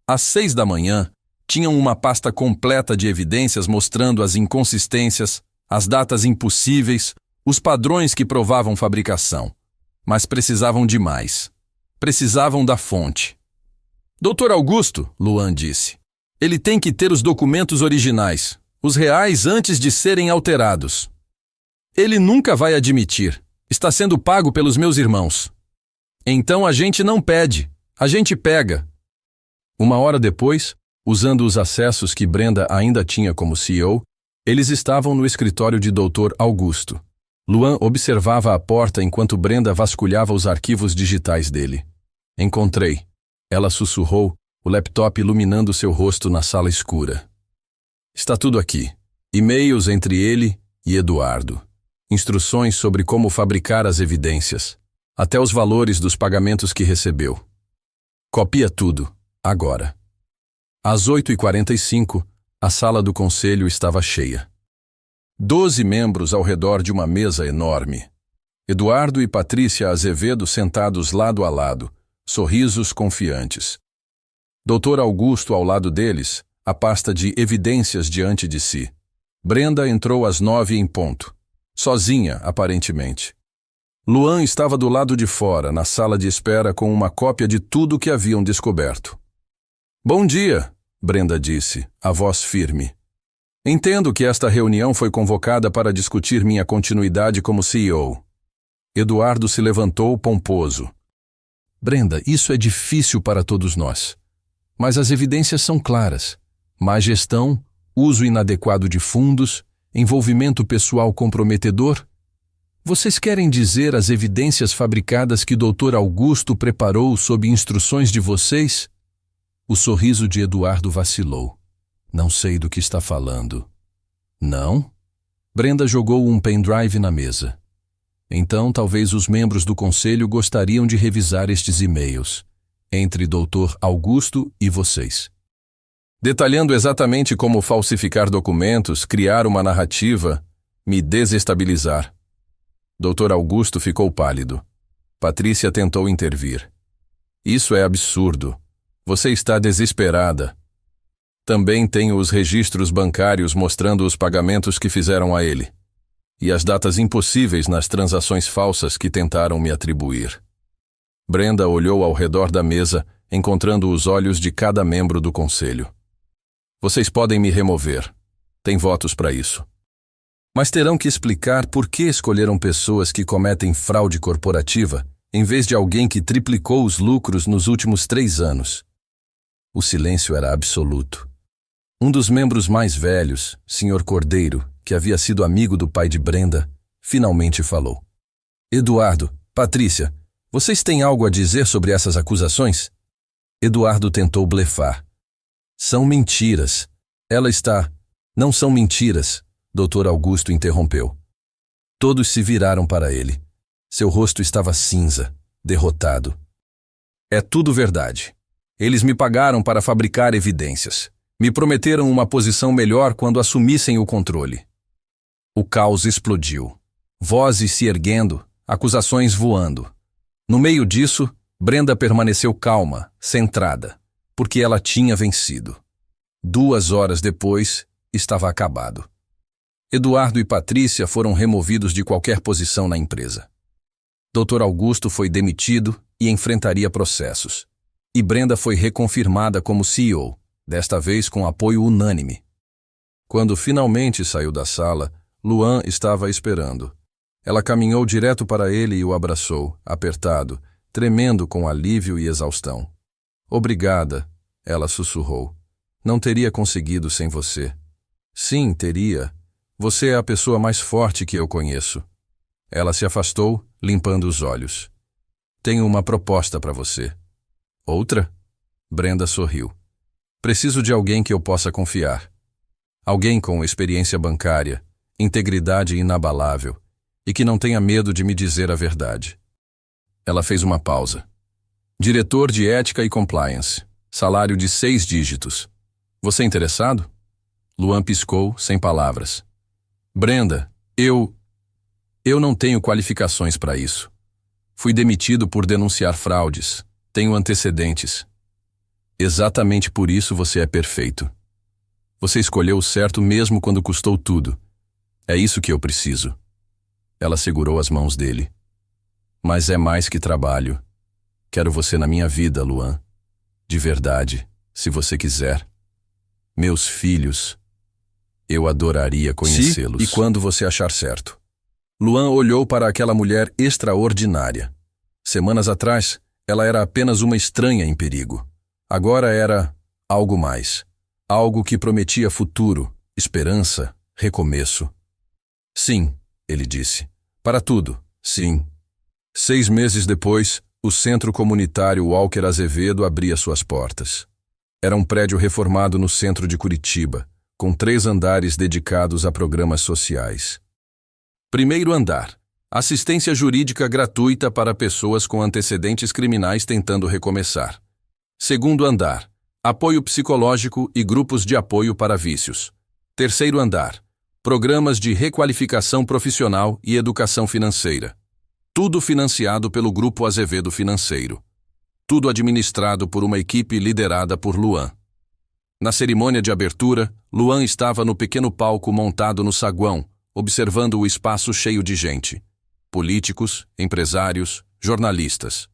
Às 6 da manhã, tinham uma pasta completa de evidências mostrando as inconsistências, as datas impossíveis, os padrões que provavam fabricação. Mas precisavam de mais. Precisavam da fonte. Dr. Augusto, Luan disse, Ele tem que ter os documentos originais, os reais antes de serem alterados. Ele nunca vai admitir. Está sendo pago pelos meus irmãos. Então a gente não pede, a gente pega. Uma hora depois, usando os acessos que Brenda ainda tinha como CEO, eles estavam no escritório de Dr. Augusto. Luan observava a porta enquanto Brenda vasculhava os arquivos digitais dele. Encontrei. Ela sussurrou, o laptop iluminando seu rosto na sala escura. Está tudo aqui. E-mails entre ele e Eduardo. Instruções sobre como fabricar as evidências. Até os valores dos pagamentos que recebeu. Copia tudo, agora. Às 8h45, a sala do conselho estava cheia. 12 membros ao redor de uma mesa enorme. Eduardo e Patrícia Azevedo sentados lado a lado, sorrisos confiantes. Dr. Augusto ao lado deles, a pasta de evidências diante de si. Brenda entrou às 9 em ponto. Sozinha, aparentemente. Luan estava do lado de fora, na sala de espera, com uma cópia de tudo que haviam descoberto. Bom dia, Brenda disse, a voz firme. Entendo que esta reunião foi convocada para discutir minha continuidade como CEO. Eduardo se levantou pomposo. Brenda, isso é difícil para todos nós. Mas as evidências são claras. Má gestão, uso inadequado de fundos, envolvimento pessoal comprometedor. Vocês querem dizer as evidências fabricadas que Dr. Augusto preparou sob instruções de vocês? O sorriso de Eduardo vacilou. Não sei do que está falando. Não? Brenda jogou um pendrive na mesa. Então, talvez os membros do conselho gostariam de revisar estes e-mails, entre Dr. Augusto e vocês. Detalhando exatamente como falsificar documentos, criar uma narrativa, me desestabilizar. Dr. Augusto ficou pálido. Patrícia tentou intervir. Isso é absurdo. Você está desesperada. Também tenho os registros bancários mostrando os pagamentos que fizeram a ele. E as datas impossíveis nas transações falsas que tentaram me atribuir. Brenda olhou ao redor da mesa, encontrando os olhos de cada membro do conselho. Vocês podem me remover. Tem votos para isso. Mas terão que explicar por que escolheram pessoas que cometem fraude corporativa em vez de alguém que triplicou os lucros nos últimos 3 anos. O silêncio era absoluto. Um dos membros mais velhos, Sr. Cordeiro, que havia sido amigo do pai de Brenda, finalmente falou. Eduardo, Patrícia, vocês têm algo a dizer sobre essas acusações? Eduardo tentou blefar. São mentiras. Ela está... Não são mentiras, Dr. Augusto interrompeu. Todos se viraram para ele. Seu rosto estava cinza, derrotado. É tudo verdade. Eles me pagaram para fabricar evidências. Me prometeram uma posição melhor quando assumissem o controle. O caos explodiu. Vozes se erguendo, acusações voando. No meio disso, Brenda permaneceu calma, centrada, porque ela tinha vencido. 2 horas depois, estava acabado. Eduardo e Patrícia foram removidos de qualquer posição na empresa. Dr. Augusto foi demitido e enfrentaria processos. E Brenda foi reconfirmada como CEO, desta vez com apoio unânime. Quando finalmente saiu da sala, Luan estava esperando. Ela caminhou direto para ele e o abraçou, apertado, tremendo com alívio e exaustão. Obrigada, ela sussurrou. Não teria conseguido sem você. Sim, teria. Você é a pessoa mais forte que eu conheço. Ela se afastou, limpando os olhos. Tenho uma proposta para você. Outra? Brenda sorriu. Preciso de alguém que eu possa confiar. Alguém com experiência bancária, integridade inabalável e que não tenha medo de me dizer a verdade. Ela fez uma pausa. Diretor de Ética e Compliance. Salário de 6 dígitos. Você interessado? Luan piscou, sem palavras. Brenda, eu não tenho qualificações para isso. Fui demitido por denunciar fraudes. Tenho antecedentes. Exatamente por isso você é perfeito. Você escolheu o certo mesmo quando custou tudo. É isso que eu preciso. Ela segurou as mãos dele. Mas é mais que trabalho. Quero você na minha vida, Luan. De verdade, se você quiser. Meus filhos. Eu adoraria conhecê-los. E quando você achar certo. Luan olhou para aquela mulher extraordinária. Semanas atrás, ela era apenas uma estranha em perigo. Agora era algo mais. Algo que prometia futuro, esperança, recomeço. Sim, ele disse. Para tudo, sim. 6 meses depois, o Centro Comunitário Walker Azevedo abria suas portas. Era um prédio reformado no centro de Curitiba, com 3 andares dedicados a programas sociais. Primeiro andar. Assistência jurídica gratuita para pessoas com antecedentes criminais tentando recomeçar. Segundo andar. Apoio psicológico e grupos de apoio para vícios. Terceiro andar. Programas de requalificação profissional e educação financeira. Tudo financiado pelo Grupo Azevedo Financeiro. Tudo administrado por uma equipe liderada por Luan. Na cerimônia de abertura, Luan estava no pequeno palco montado no saguão, observando o espaço cheio de gente. Políticos, empresários, jornalistas.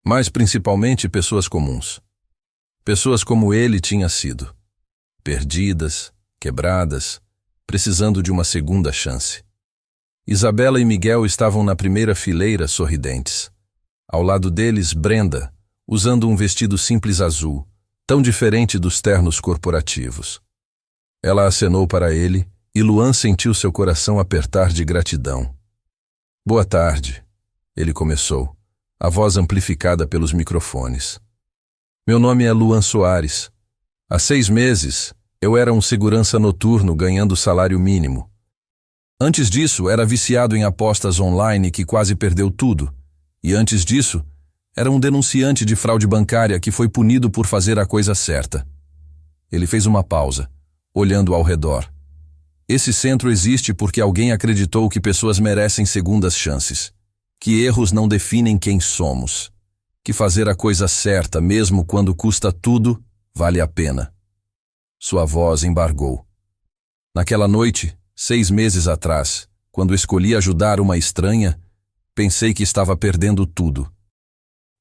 Mas principalmente pessoas comuns. Pessoas como ele tinha sido. Perdidas, quebradas, precisando de uma segunda chance. Isabela e Miguel estavam na primeira fileira sorridentes. Ao lado deles, Brenda, usando um vestido simples azul, tão diferente dos ternos corporativos. Ela acenou para ele e Luan sentiu seu coração apertar de gratidão. Boa tarde, ele começou, a voz amplificada pelos microfones. Meu nome é Luan Soares. Há 6 meses, eu era um segurança noturno ganhando salário mínimo. Antes disso, era viciado em apostas online que quase perdeu tudo. E antes disso, era um denunciante de fraude bancária que foi punido por fazer a coisa certa. Ele fez uma pausa, olhando ao redor. Esse centro existe porque alguém acreditou que pessoas merecem segundas chances, que erros não definem quem somos, que fazer a coisa certa, mesmo quando custa tudo, vale a pena. Sua voz embargou. Naquela noite, 6 meses atrás, quando escolhi ajudar uma estranha, pensei que estava perdendo tudo.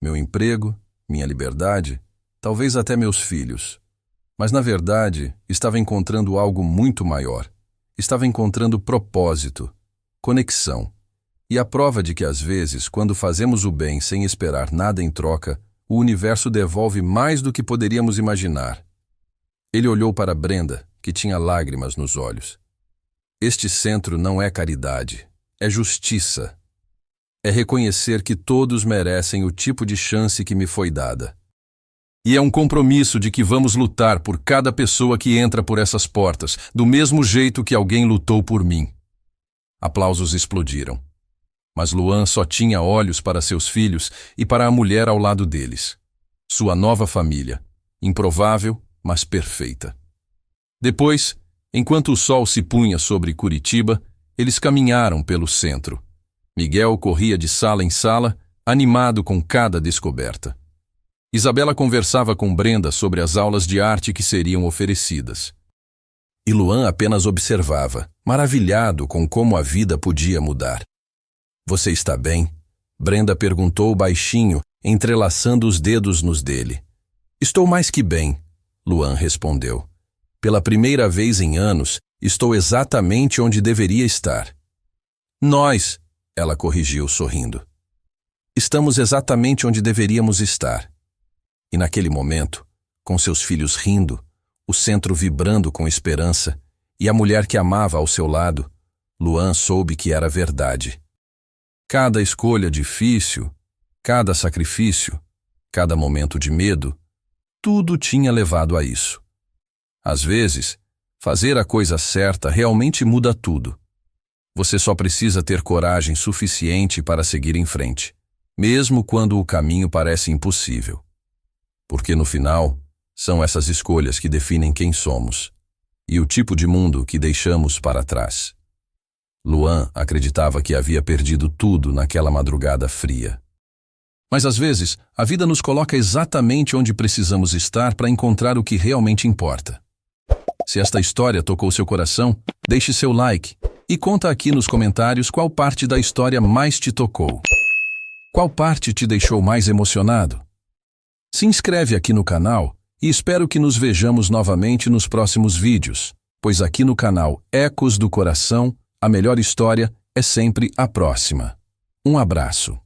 Meu emprego, minha liberdade, talvez até meus filhos. Mas, na verdade, estava encontrando algo muito maior. Estava encontrando propósito, conexão. E a prova de que, às vezes, quando fazemos o bem sem esperar nada em troca, o universo devolve mais do que poderíamos imaginar. Ele olhou para Brenda, que tinha lágrimas nos olhos. Este centro não é caridade, é justiça. É reconhecer que todos merecem o tipo de chance que me foi dada. E é um compromisso de que vamos lutar por cada pessoa que entra por essas portas, do mesmo jeito que alguém lutou por mim. Aplausos explodiram. Mas Luan só tinha olhos para seus filhos e para a mulher ao lado deles. Sua nova família, improvável, mas perfeita. Depois, enquanto o sol se punha sobre Curitiba, eles caminharam pelo centro. Miguel corria de sala em sala, animado com cada descoberta. Isabela conversava com Brenda sobre as aulas de arte que seriam oferecidas. E Luan apenas observava, maravilhado com como a vida podia mudar. Você está bem? Brenda perguntou baixinho, entrelaçando os dedos nos dele. Estou mais que bem, Luan respondeu. Pela primeira vez em anos, estou exatamente onde deveria estar. Nós, ela corrigiu sorrindo. Estamos exatamente onde deveríamos estar. E naquele momento, com seus filhos rindo, o centro vibrando com esperança e a mulher que amava ao seu lado, Luan soube que era verdade. Cada escolha difícil, cada sacrifício, cada momento de medo, tudo tinha levado a isso. Às vezes, fazer a coisa certa realmente muda tudo. Você só precisa ter coragem suficiente para seguir em frente, mesmo quando o caminho parece impossível. Porque no final, são essas escolhas que definem quem somos e o tipo de mundo que deixamos para trás. Luan acreditava que havia perdido tudo naquela madrugada fria. Mas às vezes, a vida nos coloca exatamente onde precisamos estar para encontrar o que realmente importa. Se esta história tocou seu coração, deixe seu like e conta aqui nos comentários qual parte da história mais te tocou. Qual parte te deixou mais emocionado? Se inscreve aqui no canal E espero que nos vejamos novamente nos próximos vídeos, pois aqui no canal Ecos do Coração, a melhor história é sempre a próxima. Um abraço.